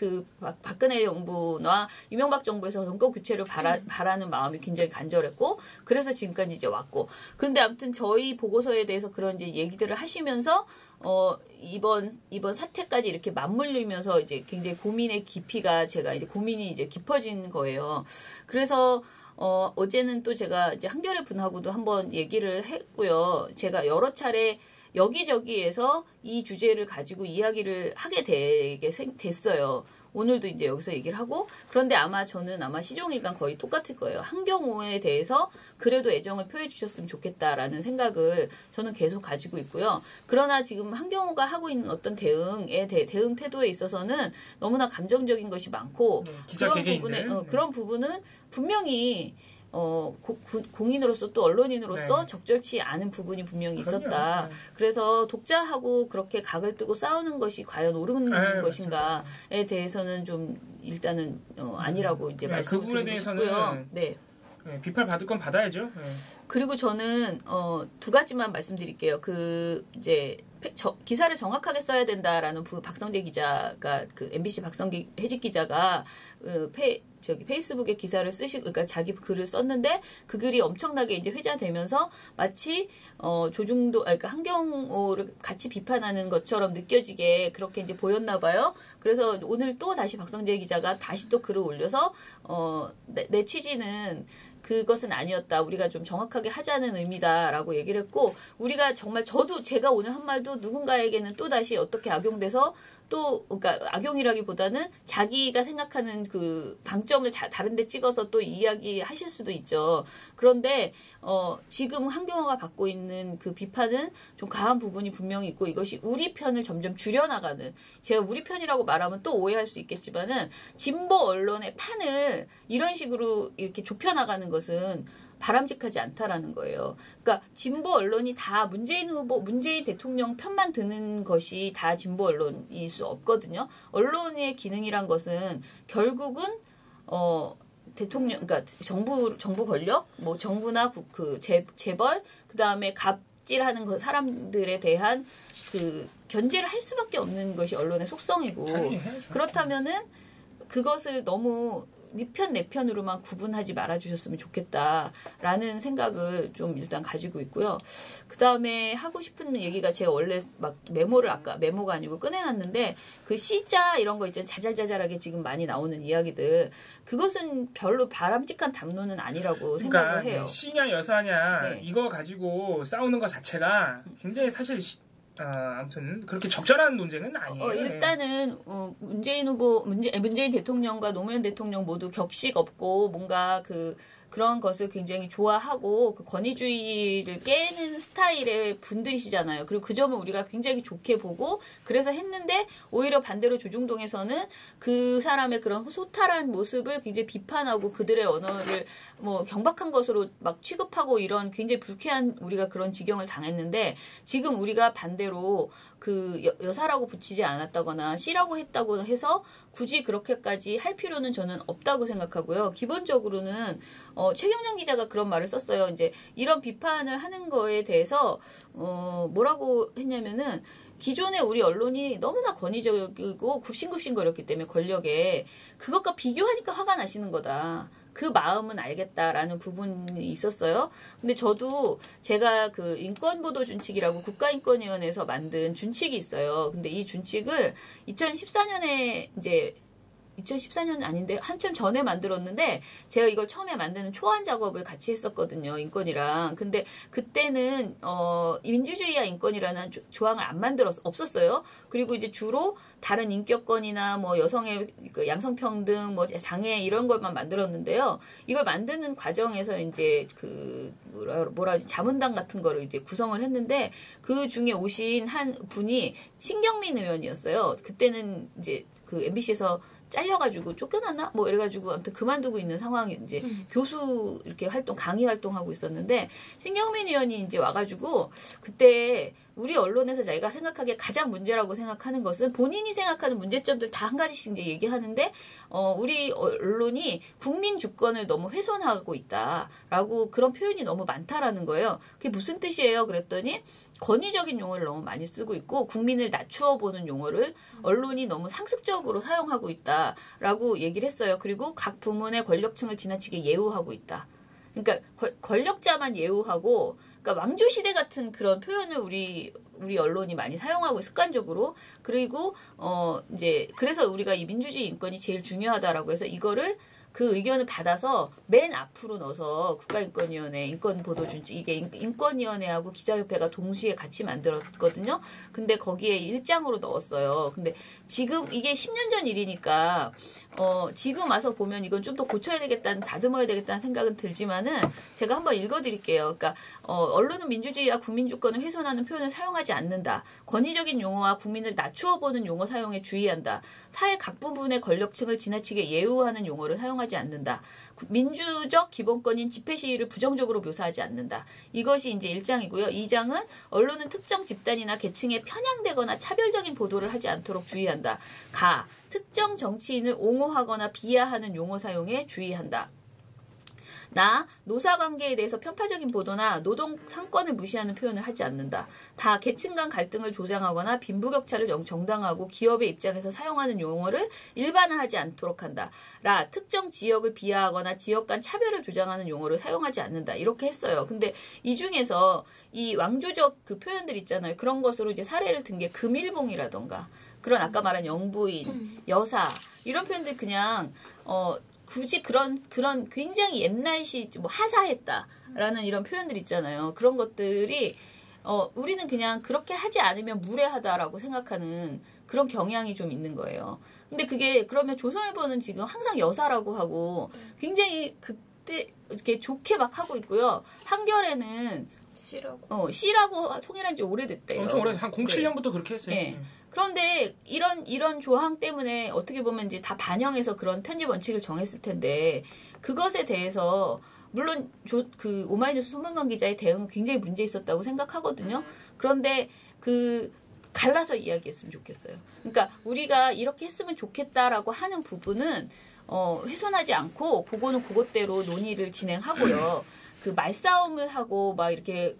박근혜 정부나 이명박 정부에서 정권 교체를 바라는 마음이 굉장히 간절했고 그래서 지금까지 이제 왔고 그런데 아무튼 저희 보고서에 대해서 그런 이제 얘기들을 하시면서 이번 사태까지 이렇게 맞물리면서 이제 굉장히 고민의 깊이가 제가 이제 고민이 이제 깊어진 거예요. 그래서 어제는 또 제가 이제 한겨레 분하고도 한번 얘기를 했고요. 제가 여러 차례 여기저기에서 이 주제를 가지고 이야기를 하게 됐어요. 오늘도 이제 여기서 얘기를 하고 그런데 저는 아마 시종일관 거의 똑같을 거예요. 한경호에 대해서 그래도 애정을 표해 주셨으면 좋겠다라는 생각을 저는 계속 가지고 있고요. 그러나 지금 한경호가 하고 있는 어떤 대응 태도에 있어서는 너무나 감정적인 것이 많고 그런 부분은 분명히 공인으로서 또 언론인으로서 적절치 않은 부분이 분명히 있었다. 그래서 독자하고 그렇게 각을 뜨고 싸우는 것이 과연 옳은 것인가에 대해서는 좀 일단은 아니라고 이제 말씀을 드리고 싶고요. 네. 비판 받을 건 받아야죠. 그리고 저는 두 가지만 말씀드릴게요. 이제 기사를 정확하게 써야 된다라는 박성재 기자가 MBC 박성재 해직 기자가 페이스북에 기사를 그러니까 자기 글을 썼는데 그 글이 엄청나게 이제 회자되면서 마치 그러니까 한경호를 같이 비판하는 것처럼 느껴지게 그렇게 이제 보였나 봐요. 그래서 오늘 또 다시 박성재 기자가 다시 또 글을 올려서 내 취지는 그것은 아니었다. 우리가 좀 정확하게 하자는 의미다라고 얘기를 했고 우리가 정말 제가 오늘 한 말도 누군가에게는 또 다시 어떻게 악용돼서 그러니까 악용이라기보다는 자기가 생각하는 그 방점을 다른 데 찍어서 또 이야기하실 수도 있죠. 그런데 지금 한경호가 받고 있는 그 비판은 좀 과한 부분이 분명히 있고 이것이 우리 편을 점점 줄여나가는 제가 우리 편이라고 말하면 또 오해할 수 있겠지만은 진보 언론의 판을 이런 식으로 이렇게 좁혀나가는 것은 바람직하지 않다라는 거예요. 그러니까 진보 언론이 다 문재인 대통령 편만 드는 것이 다 진보 언론일 수 없거든요. 언론의 기능이란 것은 결국은 대통령, 그러니까 정부 권력, 뭐 정부나 재벌, 그 다음에 갑질하는 사람들에 대한 견제를 할 수밖에 없는 것이 언론의 속성이고 그렇다면은 그것을 너무 네 편 내 편으로만 구분하지 말아주셨으면 좋겠다라는 생각을 좀 일단 가지고 있고요. 그 다음에 하고 싶은 얘기가 제가 원래 막 메모가 아니고 꺼내놨는데 그 시자 이런 거 있잖아요. 자잘자잘하게 지금 많이 나오는 이야기들 그것은 별로 바람직한 담론은 아니라고 생각을 해요. 시냐 여사냐 이거 가지고 싸우는 것 자체가 굉장히 사실 아무튼 그렇게 적절한 논쟁은 아니에요. 일단은 문재인 대통령과 노무현 대통령 모두 격식 없고 뭔가 그런 것을 굉장히 좋아하고 권위주의를 깨는 스타일의 분들이시잖아요. 그리고 그 점을 우리가 굉장히 좋게 보고 그래서 했는데 오히려 반대로 조중동에서는 그 사람의 그런 소탈한 모습을 굉장히 비판하고 그들의 언어를 뭐 경박한 것으로 막 취급하고 이런 굉장히 불쾌한 우리가 그런 지경을 당했는데 지금 우리가 반대로 여사라고 붙이지 않았다거나 씨라고 했다고 해서 굳이 그렇게까지 할 필요는 저는 없다고 생각하고요. 기본적으로는 최경영 기자가 그런 말을 썼어요. 이제 이런 비판을 하는 거에 대해서 뭐라고 했냐면은 기존의 우리 언론이 너무나 권위적이고 굽신굽신거렸기 때문에 권력에 그것과 비교하니까 화가 나시는 거다. 그 마음은 알겠다라는 부분이 있었어요. 근데 저도 제가 인권보도준칙이라고 국가인권위원회에서 만든 준칙이 있어요. 근데 이 준칙을 2014년에 2014년 아닌데 한참 전에 만들었는데 제가 이걸 처음에 만드는 초안 작업을 같이 했었거든요. 인권이랑. 근데 그때는 민주주의와 인권이라는 조항을 없었어요. 그리고 이제 주로 다른 인격권이나 뭐 여성의 양성평등, 뭐 장애 이런 것만 만들었는데요. 이걸 만드는 과정에서 이제 자문단 같은 거를 이제 구성을 했는데 그 중에 오신 한 분이 신경민 의원이었어요. 그때는 이제 MBC에서 잘려가지고 쫓겨났나? 뭐 이래가지고 아무튼 그만두고 있는 상황이 이제 교수 이렇게 강의 활동하고 있었는데 신경민 의원이 이제 와가지고 그때 우리 언론에서 자기가 생각하기에 가장 문제라고 생각하는 것은 본인이 생각하는 문제점들 다 한 가지씩 이제 얘기하는데 우리 언론이 국민 주권을 너무 훼손하고 있다라고 그런 표현이 너무 많다라는 거예요. 그게 무슨 뜻이에요? 그랬더니 권위적인 용어를 너무 많이 쓰고 있고 국민을 낮추어 보는 용어를 언론이 너무 상습적으로 사용하고 있다라고 얘기를 했어요. 그리고 각 부문의 권력층을 지나치게 예우하고 있다. 그러니까 권력자만 예우하고 그러니까 왕조시대 같은 그런 표현을 우리 언론이 많이 사용하고 습관적으로 그리고 이제 그래서 우리가 이 민주주의 인권이 제일 중요하다라고 해서 이거를 그 의견을 받아서 맨 앞으로 넣어서 국가인권위원회 인권보도준칙 이게 인권위원회하고 기자협회가 동시에 같이 만들었거든요. 근데 거기에 1장으로 넣었어요. 근데 지금 이게 10년 전 일이니까 지금 와서 보면 이건 좀 더 고쳐야 되겠다는 다듬어야 되겠다는 생각은 들지만은 제가 한번 읽어드릴게요. 그러니까 언론은 민주주의와 국민주권을 훼손하는 표현을 사용하지 않는다. 권위적인 용어와 국민을 낮추어 보는 용어 사용에 주의한다. 사회 각 부분의 권력층을 지나치게 예우하는 용어를 사용하지 않는다. 민주적 기본권인 집회 시위를 부정적으로 묘사하지 않는다. 이것이 이제 1장이고요. 2장은 언론은 특정 집단이나 계층에 편향되거나 차별적인 보도를 하지 않도록 주의한다. 특정 정치인을 옹호하거나 비하하는 용어 사용에 주의한다. 노사관계에 대해서 편파적인 보도나 노동 상권을 무시하는 표현을 하지 않는다. 계층 간 갈등을 조장하거나 빈부격차를 정당화하고 기업의 입장에서 사용하는 용어를 일반화하지 않도록 한다. 특정 지역을 비하하거나 지역 간 차별을 조장하는 용어를 사용하지 않는다. 이렇게 했어요. 근데 이 중에서 이 왕조적 그 표현들 있잖아요. 그런 것으로 이제 사례를 든 게 금일봉이라던가 그런 아까 말한 영부인, 여사 이런 표현들 그냥 굳이 그런 굉장히 옛날시 하사했다라는 이런 표현들 있잖아요. 그런 것들이 우리는 그냥 그렇게 하지 않으면 무례하다라고 생각하는 그런 경향이 좀 있는 거예요. 근데 그게 그러면 조선일보는 지금 항상 여사라고 하고 굉장히 그때 이렇게 좋게 막 하고 있고요. 한겨레는 C라고 통일한 지 오래됐대요. 엄청 오래 한 07년부터 그렇게 했어요. 네. 그런데 이런 조항 때문에 어떻게 보면 이제 다 반영해서 그런 편집 원칙을 정했을 텐데 그것에 대해서 물론 그 오마이뉴스 손명관 기자의 대응은 굉장히 문제 있었다고 생각하거든요. 그런데 갈라서 이야기했으면 좋겠어요. 그러니까 우리가 이렇게 했으면 좋겠다라고 하는 부분은 훼손하지 않고 그거는 그것대로 논의를 진행하고요. 그 말싸움을 하고 막 이렇게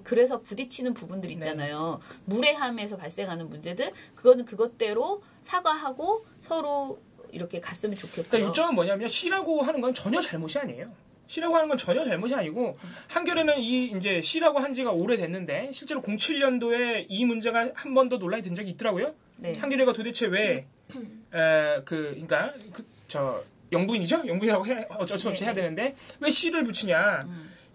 그래서 부딪히는 부분들 있잖아요. 네. 무례함에서 발생하는 문제들 그거는 그것대로 사과하고 서로 이렇게 갔으면 좋겠고요. 그러니까 요점은 뭐냐면 C라고 하는 건 전혀 잘못이 아니에요. C라고 하는 건 전혀 잘못이 아니고 한겨레는 이제 C라고 한 지가 오래됐는데 실제로 07년도에 이 문제가 한 번 더 논란이 된 적이 있더라고요. 네. 한겨레가 도대체 왜 영부인이죠? 영부인이라고 어쩔 수 없이 해야 되는데 왜 C를 붙이냐.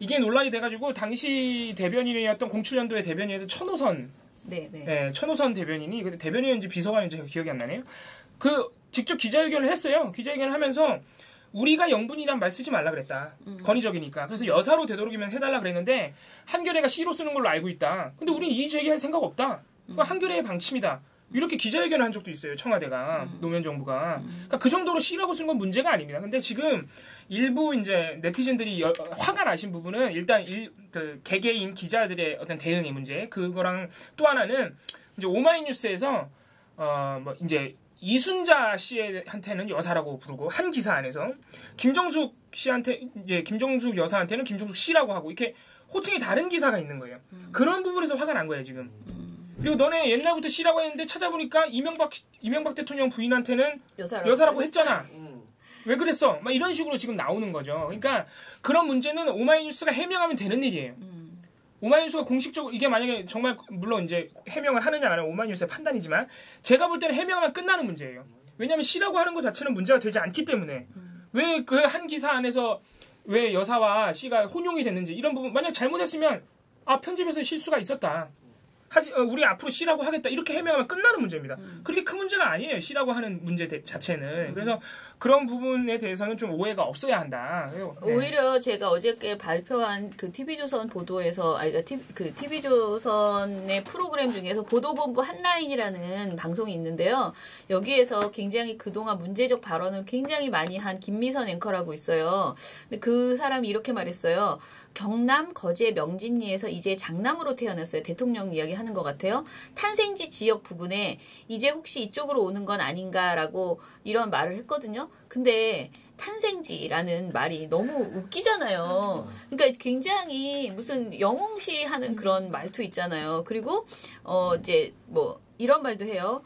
이게 논란이 돼가지고 당시 대변인이었던 07년도에 대변인이었던 천호선 천호선 대변인이 근데 대변인인지 비서관인지 기억이 안 나네요. 직접 기자회견을 했어요. 기자회견을 하면서 우리가 영분이란 말 쓰지 말라 그랬다. 권위적이니까. 그래서 여사로 되도록이면 해달라 그랬는데 한겨레가 C로 쓰는 걸로 알고 있다. 근데 우리는 이의 제기할 생각 없다. 한겨레의 방침이다. 이렇게 기자회견을 한 적도 있어요. 청와대가 노무현 정부가. 그러니까 그 정도로 C라고 쓴 건 문제가 아닙니다. 근데 지금 일부 이제 네티즌들이 화가 나신 부분은 일단 개개인 기자들의 어떤 대응의 문제 그거랑 또 하나는 이제 오마이뉴스에서 이제 이순자 씨한테는 여사라고 부르고 한 기사 안에서 김정숙 여사한테는 김정숙 씨라고 하고 이렇게 호칭이 다른 기사가 있는 거예요. 그런 부분에서 화가 난 거예요 지금. 그리고 너네 옛날부터 C라고 했는데 찾아보니까 이명박 대통령 부인한테는 여사라고 했잖아. 왜 그랬어? 막 이런 식으로 지금 나오는 거죠. 그러니까 그런 문제는 오마이뉴스가 해명하면 되는 일이에요. 오마이뉴스가 공식적으로 이게 만약에 정말 물론 이제 해명을 하느냐 안 하느냐 오마이뉴스의 판단이지만 제가 볼 때는 해명하면 끝나는 문제예요. 왜냐하면 C라고 하는 것 자체는 문제가 되지 않기 때문에 왜 그 한 기사 안에서 왜 여사와 C가 혼용이 됐는지 이런 부분 만약 잘못했으면 편집에서 실수가 있었다. 우리 앞으로 C라고 하겠다. 이렇게 해명하면 끝나는 문제입니다. 그렇게 큰 문제가 아니에요. C라고 하는 문제 자체는. 그래서 그런 부분에 대해서는 좀 오해가 없어야 한다. 네. 오히려 제가 어저께 발표한 그 TV조선 보도에서, TV조선의 프로그램 중에서 보도본부 한라인이라는 방송이 있는데요. 여기에서 굉장히 그동안 문제적 발언을 굉장히 많이 한 김미선 앵커라고 있어요. 근데 그 사람이 이렇게 말했어요. 경남 거제 명진리에서 이제 장남으로 태어났어요. 대통령 이야기하는 것 같아요. 탄생지 지역 부근에 이제 혹시 이쪽으로 오는 건 아닌가라고 이런 말을 했거든요. 근데 탄생지라는 말이 너무 웃기잖아요. 그러니까 굉장히 무슨 영웅시 하는 그런 말투 있잖아요. 그리고 이제 이런 말도 해요.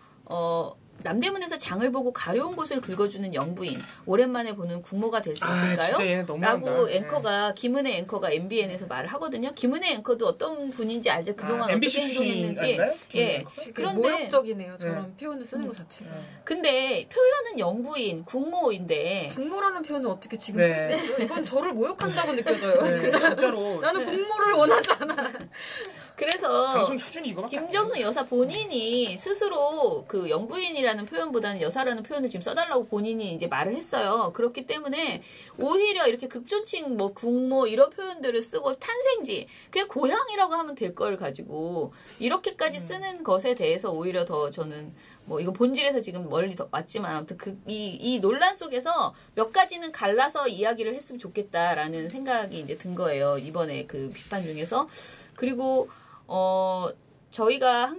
남대문에서 장을 보고 가려운 곳을 긁어주는 영부인 오랜만에 보는 국모가 될 수 있을까요? 진짜 얘는 너무한다. 라고 앵커가 김은혜 앵커가 MBN에서 말을 하거든요. 김은혜 앵커도 어떤 분인지 알죠? 그동안 MBC 어떻게 행동했는지. 예. 그런데 모욕적이네요. 저런 표현을 쓰는 것 자체가. 근데 표현은 영부인, 국모인데 국모라는 표현을 어떻게 지금 쓸 수 있어요? 이건 저를 모욕한다고 느껴져요. 진짜. 진짜로. 나는 국모를 원하지 않아. 그래서 방송 수준이 이거밖에 김정숙 여사 본인이 스스로 그 영부인이라는 표현보다는 여사라는 표현을 지금 써달라고 본인이 이제 말을 했어요. 그렇기 때문에 오히려 이렇게 극존칭 뭐 국모 이런 표현들을 쓰고 탄생지 그냥 고향이라고 하면 될 걸 가지고 이렇게까지 쓰는 것에 대해서 오히려 더 저는 뭐 이거 본질에서 지금 멀리 더 왔지만 아무튼 이 논란 속에서 몇 가지는 갈라서 이야기를 했으면 좋겠다라는 생각이 이제 든 거예요. 이번에 그 비판 중에서. 그리고 저희가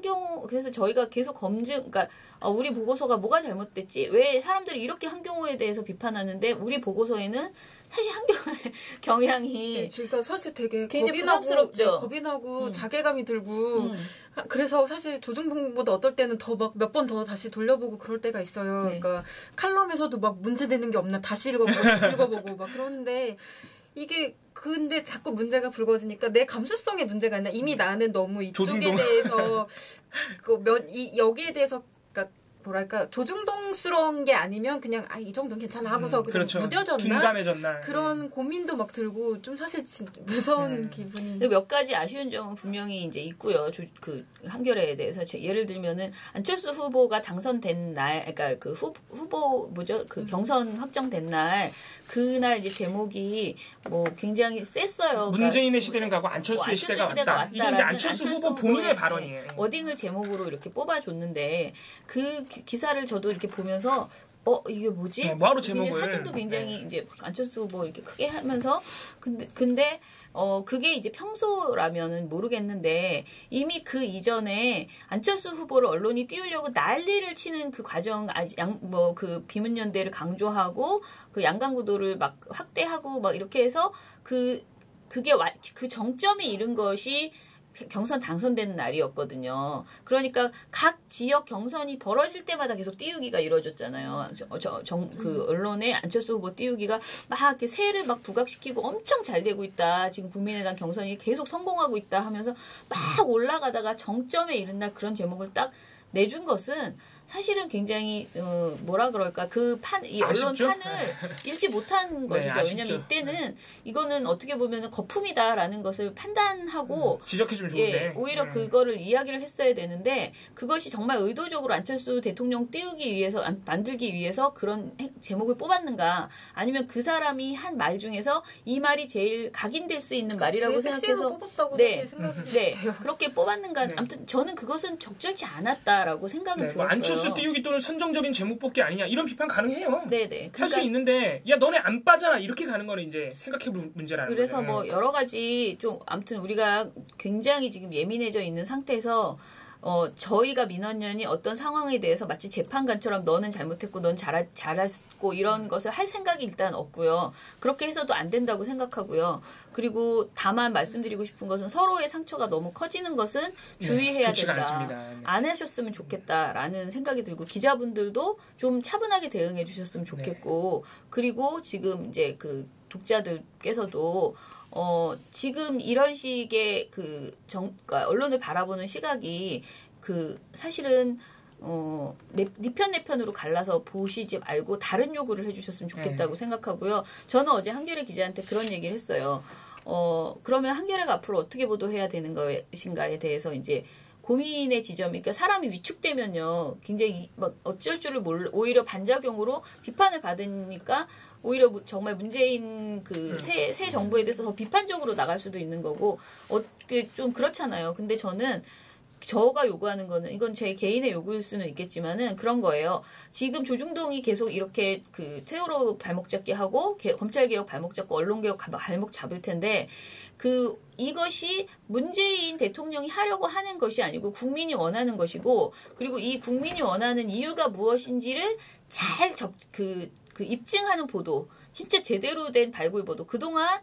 그래서 저희가 계속 그러니까 우리 보고서가 뭐가 잘못됐지? 왜 사람들이 이렇게 한경호에 대해서 비판하는데 우리 보고서에는 사실 한경호의 경향이 그러니까 사실 되게 굉장히 부담스럽죠. 겁이 나고 자괴감이 들고 그래서 사실 조중동보다 어떨 때는 더 막 몇 번 더 다시 돌려보고 그럴 때가 있어요. 네. 그러니까 칼럼에서도 막 문제되는 게 없나 다시 읽어보고 막 그러는데 이게 근데 자꾸 문제가 불거지니까 내 감수성의 문제가 아니라 이미 나는 너무 이쪽에 조중동. 대해서 여기에 대해서 그러니까 뭐랄까 조중동스러운 게 아니면 그냥 이 정도는 괜찮아 하고서 그냥 그렇죠. 무뎌졌나 둔감해졌나 그런 고민도 막 들고 좀 사실 무서운 기분이. 몇 가지 아쉬운 점은 분명히 이제 있고요. 그 한겨레에 대해서 예를 들면은 안철수 후보가 당선된 날, 그러니까 그 후보 뭐죠? 그 경선 확정된 날 그날 이제 제목이 뭐 굉장히 셌어요. 문재인의 그러니까 시대는 가고 안철수의 시대가 시대가 왔다. 이게 이제 안철수 후보 본인의 발언이에요. 워딩을 제목으로 이렇게 뽑아줬는데 그 기사를 저도 이렇게 보면서 이게 뭐지? 네, 뭐하러 제목을 사진도 굉장히 이제 안철수 후보 이렇게 크게 하면서 근데 그게 이제 평소라면은 모르겠는데 이미 그 이전에 안철수 후보를 언론이 띄우려고 난리를 치는 그 과정, 그 비문연대를 강조하고 그 양강구도를 막 확대하고 막 이렇게 해서 그 정점이 이른 것이 경선 당선되는 날이었거든요. 그러니까 각 지역 경선이 벌어질 때마다 계속 띄우기가 이루어졌잖아요. 그 언론에 안철수 후보 띄우기가 막 이렇게 세를 막 부각시키고 엄청 잘 되고 있다. 지금 국민의당 경선이 계속 성공하고 있다 하면서 막 올라가다가 정점에 이른 날 그런 제목을 딱 내준 것은 사실은 굉장히 뭐라 그럴까 이 언론 아쉽죠? 판을 읽지 못한 것이죠. 아쉽죠. 왜냐하면 이때는 이거는 어떻게 보면 거품이다라는 것을 판단하고 지적해주면 좋은데 예, 오히려 그거를 이야기를 했어야 되는데 그것이 정말 의도적으로 안철수 대통령 띄우기 위해서 만들기 위해서 그런 제목을 뽑았는가 아니면 그 사람이 한 말 중에서 이 말이 제일 각인될 수 있는 말이라고 생각해서 뽑았다고 네, 생각이 네 그렇게 뽑았는가 아무튼 저는 그것은 적절치 않았다라고 생각은 들었어요. 안철수 띄우기 또는 선정적인 제목 뽑기 아니냐 이런 비판 가능해요. 네네. 할 수 있는데 야 너네 안 빠져라 이렇게 가는 거는 이제 생각해볼 문제라는 그래서 거예요. 뭐 여러 가지 좀 아무튼 우리가 굉장히 지금 예민해져 있는 상태에서 저희가 민원연이 어떤 상황에 대해서 마치 재판관처럼 너는 잘못했고 넌 잘했고 이런 것을 할 생각이 일단 없고요. 그렇게 해서도 안 된다고 생각하고요. 그리고 다만 말씀드리고 싶은 것은 서로의 상처가 너무 커지는 것은 주의해야 된다. 않습니다. 안 하셨으면 좋겠다라는 생각이 들고 기자분들도 좀 차분하게 대응해 주셨으면 좋겠고 그리고 지금 이제 그 독자들께서도 지금 이런 식의 그러니까 언론을 바라보는 시각이 사실은 네 편 내 편으로 갈라서 보시지 말고 다른 요구를 해주셨으면 좋겠다고 생각하고요. 저는 어제 한겨레 기자한테 그런 얘기를 했어요. 그러면 한겨레가 앞으로 어떻게 보도해야 되는 것인가에 대해서 이제 고민의 지점이 그러니까 사람이 위축되면요 굉장히 막 어쩔 줄을 오히려 반작용으로 비판을 받으니까 오히려 정말 문재인 새 정부에 대해서 더 비판적으로 나갈 수도 있는 거고 좀 그렇잖아요. 근데 저는 저가 요구하는 거는 이건 제 개인의 요구일 수는 있겠지만은 그런 거예요. 지금 조중동이 계속 이렇게 세월호 발목 잡기 하고 검찰개혁 발목 잡고 언론개혁 발목 잡을 텐데 이것이 문재인 대통령이 하려고 하는 것이 아니고 국민이 원하는 것이고 그리고 이 국민이 원하는 이유가 무엇인지를 잘 입증하는 보도 진짜 제대로 된 발굴 보도 그동안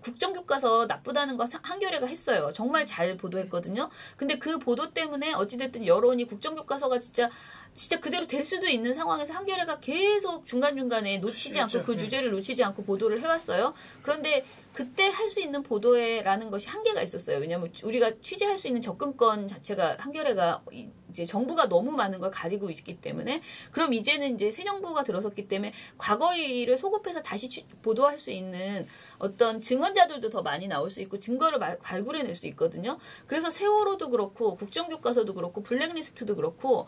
국정교과서 나쁘다는 거 한겨레가 했어요. 정말 잘 보도했거든요. 근데 그 보도 때문에 어찌됐든 여론이 국정교과서가 진짜 진짜 그대로 될 수도 있는 상황에서 한겨레가 계속 중간중간에 놓치지 않고 그 주제를 놓치지 않고 보도를 해왔어요. 그런데 그때 할 수 있는 보도라는 것이 한계가 있었어요. 왜냐하면 우리가 취재할 수 있는 접근권 자체가 한겨레가 이제 정부가 너무 많은 걸 가리고 있기 때문에 그럼 이제는 이제 새 정부가 들어섰기 때문에 과거의 일을 소급해서 다시 보도할 수 있는 어떤 증언자들도 더 많이 나올 수 있고 증거를 발굴해낼 수 있거든요. 그래서 세월호도 그렇고 국정교과서도 그렇고 블랙리스트도 그렇고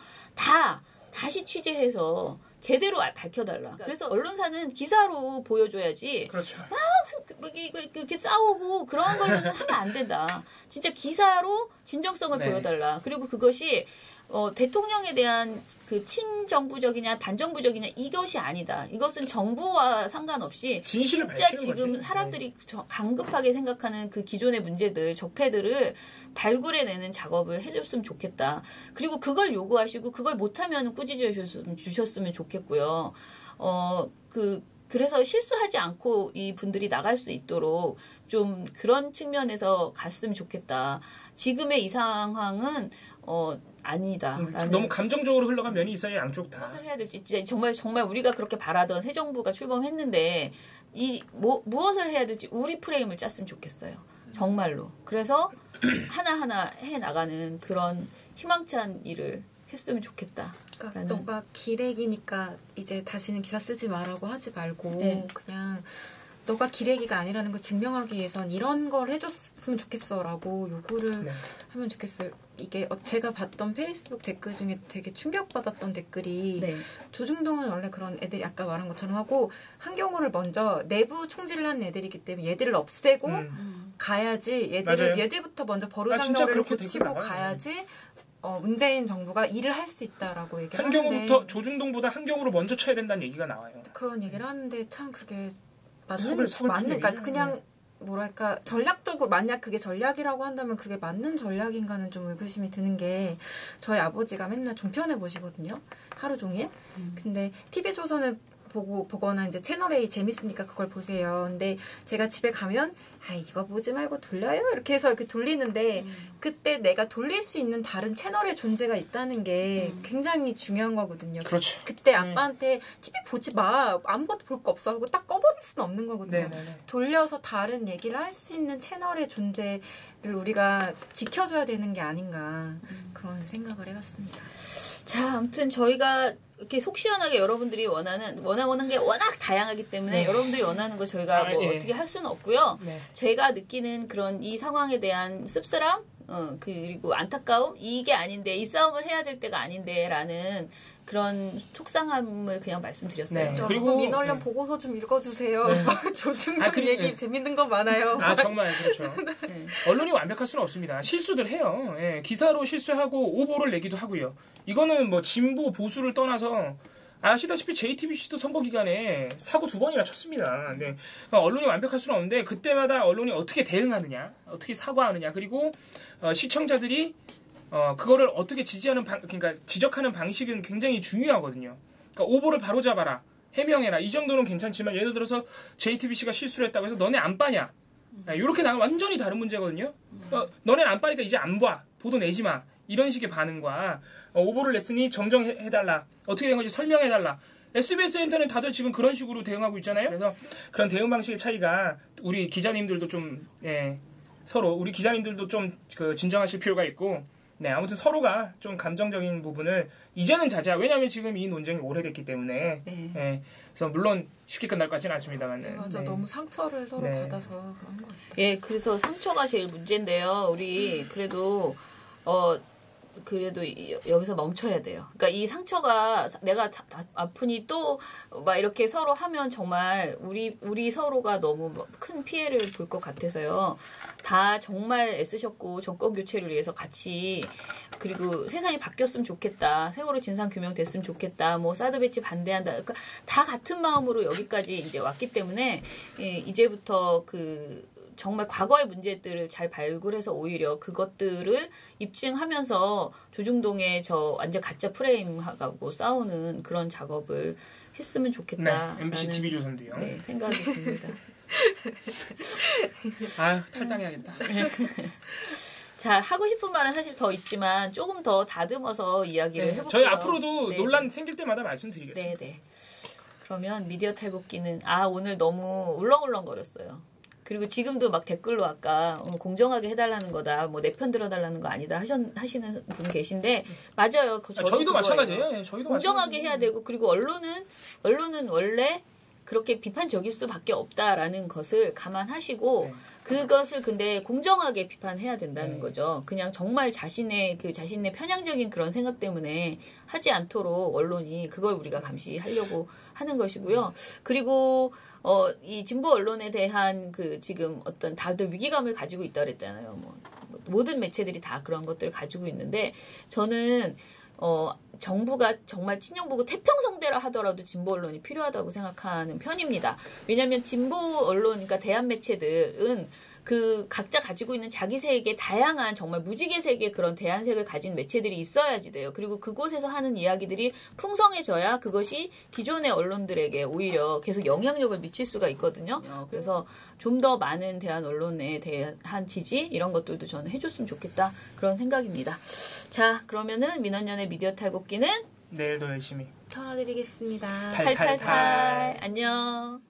다시 취재해서 제대로 밝혀달라. 그래서 언론사는 기사로 보여줘야지. 그렇죠. 막 이렇게 싸우고 그런 걸로는 하면 안 된다. 진짜 기사로 진정성을 보여달라. 그리고 그것이 대통령에 대한 그 친정부적이냐 반정부적이냐 이것이 아니다. 이것은 정부와 상관없이 진실을 진짜 밝히는 지금 거지. 사람들이 강급하게 생각하는 그 기존의 문제들, 적폐들을 발굴해내는 작업을 해줬으면 좋겠다. 그리고 그걸 요구하시고 그걸 못하면 꾸짖어 주셨으면 좋겠고요. 그래서 실수하지 않고 이 분들이 나갈 수 있도록 좀 그런 측면에서 갔으면 좋겠다. 지금의 이 상황은 아니다. 너무 감정적으로 흘러간 면이 있어요, 양쪽 다. 무엇을 해야 될지 진짜 정말 우리가 그렇게 바라던 새 정부가 출범했는데 무엇을 해야 될지 우리 프레임을 짰으면 좋겠어요. 정말로. 그래서 하나하나 해 나가는 그런 희망찬 일을 했으면 좋겠다. 그러니까 너가 기레기니까 이제 다시는 기사 쓰지 말라고 하지 말고 그냥 너가 기레기가 아니라는 걸 증명하기 위해선 이런 걸 해줬으면 좋겠어라고 요구를 하면 좋겠어요. 이게 제가 봤던 페이스북 댓글 중에 되게 충격받았던 댓글이 조중동은 원래 그런 애들이 아까 말한 것처럼 하고 한경호를 먼저 내부 총질을 한 애들이기 때문에 얘들을 없애고 가야지 얘들부터 먼저 버르장머리를 고치고 가야지 문재인 정부가 일을 할 수 있다라고 얘기를 한경호부터 조중동보다 한경호로 먼저 쳐야 된다는 얘기가 나와요. 그런 얘기를 하는데 참 그게 맞는 그러니까 그냥 뭐랄까 전략적으로 만약 그게 전략이라고 한다면 그게 맞는 전략인가는 좀 의구심이 드는 게 저희 아버지가 맨날 종편에 보시거든요. 하루 종일. 근데 TV조선을 보거나 이제 채널A 재밌으니까 그걸 보세요. 근데 제가 집에 가면 이거 보지 말고 돌려요 이렇게 해서 이렇게 돌리는데 그때 내가 돌릴 수 있는 다른 채널의 존재가 있다는 게 굉장히 중요한 거거든요. 그렇죠. 그때 아빠한테 TV 보지 마 아무것도 볼 거 없어 하고 딱 꺼버릴 수는 없는 거거든요. 돌려서 다른 얘기를 할 수 있는 채널의 존재를 우리가 지켜줘야 되는 게 아닌가 그런 생각을 해봤습니다. 자, 아무튼 저희가 이렇게 속 시원하게 여러분들이 원하는 게 워낙 다양하기 때문에 여러분들이 원하는 거 저희가 어떻게 할 수는 없고요. 제가 느끼는 그런 이 상황에 대한 씁쓸함, 그리고 안타까움, 이게 아닌데, 이 싸움을 해야 될 때가 아닌데라는 그런 속상함을 그냥 말씀드렸어요. 그리고 민원련 보고서 좀 읽어주세요. 조중동 얘기 재밌는 거 많아요. 정말 그렇죠. 언론이 완벽할 수는 없습니다. 실수들 해요. 기사로 실수하고 오보를 내기도 하고요. 이거는 뭐 진보 보수를 떠나서 아시다시피 JTBC도 선거 기간에 사고 2번이나 쳤습니다. 언론이 완벽할 수는 없는데 그때마다 언론이 어떻게 대응하느냐, 어떻게 사과하느냐, 그리고 시청자들이 그거를 어떻게 그러니까 지적하는 방식은 굉장히 중요하거든요. 그러니까 오보를 바로잡아라, 해명해라, 이 정도는 괜찮지만 예를 들어서 JTBC가 실수를 했다고 해서 너네 안 빠냐, 이렇게 나가면 완전히 다른 문제거든요. 너네 안 빠니까 이제 안 봐, 보도 내지 마, 이런 식의 반응과 오보를 냈으니 정정해달라, 어떻게 된 건지 설명해달라. SBS 엔터는 다들 지금 그런 식으로 대응하고 있잖아요. 그래서 그런 대응 방식의 차이가 우리 기자님들도 좀 서로 우리 기자님들도 좀 진정하실 필요가 있고, 아무튼 서로가 좀 감정적인 부분을 이제는 자제하고, 왜냐하면 지금 이 논쟁이 오래됐기 때문에 그래서 물론 쉽게 끝날 것 같지는 않습니다만. 맞아, 너무 상처를 서로 받아서 그런 것 같아요. 그래서 상처가 제일 문제인데요. 우리 그래도 여기서 멈춰야 돼요. 그러니까 이 상처가 내가 아프니 또 막 이렇게 서로 하면 정말 우리 서로가 너무 큰 피해를 볼 것 같아서요. 다 정말 애쓰셨고 정권 교체를 위해서 같이, 그리고 세상이 바뀌었으면 좋겠다, 세월호 진상 규명 됐으면 좋겠다, 뭐 사드 배치 반대한다, 그러니까 다 같은 마음으로 여기까지 이제 왔기 때문에 이제부터 정말 과거의 문제들을 잘 발굴해서 오히려 그것들을 입증하면서 조중동의 완전 가짜 프레임하고 싸우는 그런 작업을 했으면 좋겠다. MBC TV조선도요. 생각이 듭니다. 탈당해야겠다. 자, 하고 싶은 말은 사실 더 있지만 조금 더 다듬어서 이야기를 네. 해볼게요. 저희 앞으로도 네, 논란 생길 때마다 말씀드리겠습니다. 네. 그러면 미디어 탈곡기는 오늘 너무 울렁울렁거렸어요. 그리고 지금도 막 댓글로 아까 공정하게 해달라는 거다, 뭐 내 편 들어달라는 거 아니다 하시는 분 계신데 맞아요. 저희도 마찬가지예요. 네, 저희도 공정하게 해야 되고 그리고 언론은 원래 그렇게 비판적일 수밖에 없다라는 것을 감안하시고 네. 그것을 근데 공정하게 비판해야 된다는 네. 거죠. 그냥 정말 자신의 편향적인 그런 생각 때문에 하지 않도록 언론이 그걸 우리가 감시하려고 하는 것이고요. 그리고 이 진보 언론에 대한 지금 어떤 다들 위기감을 가지고 있다 그랬잖아요. 뭐 모든 매체들이 다 그런 것들을 가지고 있는데 저는 정부가 정말 친정부고 태평성대라 하더라도 진보 언론이 필요하다고 생각하는 편입니다. 왜냐하면 진보 언론, 그러니까 대한 매체들은 각자 가지고 있는 자기 세계, 다양한 정말 무지개 세계 그런 대안색을 가진 매체들이 있어야지 돼요. 그리고 그곳에서 하는 이야기들이 풍성해져야 그것이 기존의 언론들에게 오히려 계속 영향력을 미칠 수가 있거든요. 그래서 좀 더 많은 대한 언론에 대한 지지 이런 것들도 저는 해줬으면 좋겠다 그런 생각입니다. 자, 그러면은 민원연의 미디어 탈곡기는 내일도 열심히 전화드리겠습니다. 탈탈탈 안녕.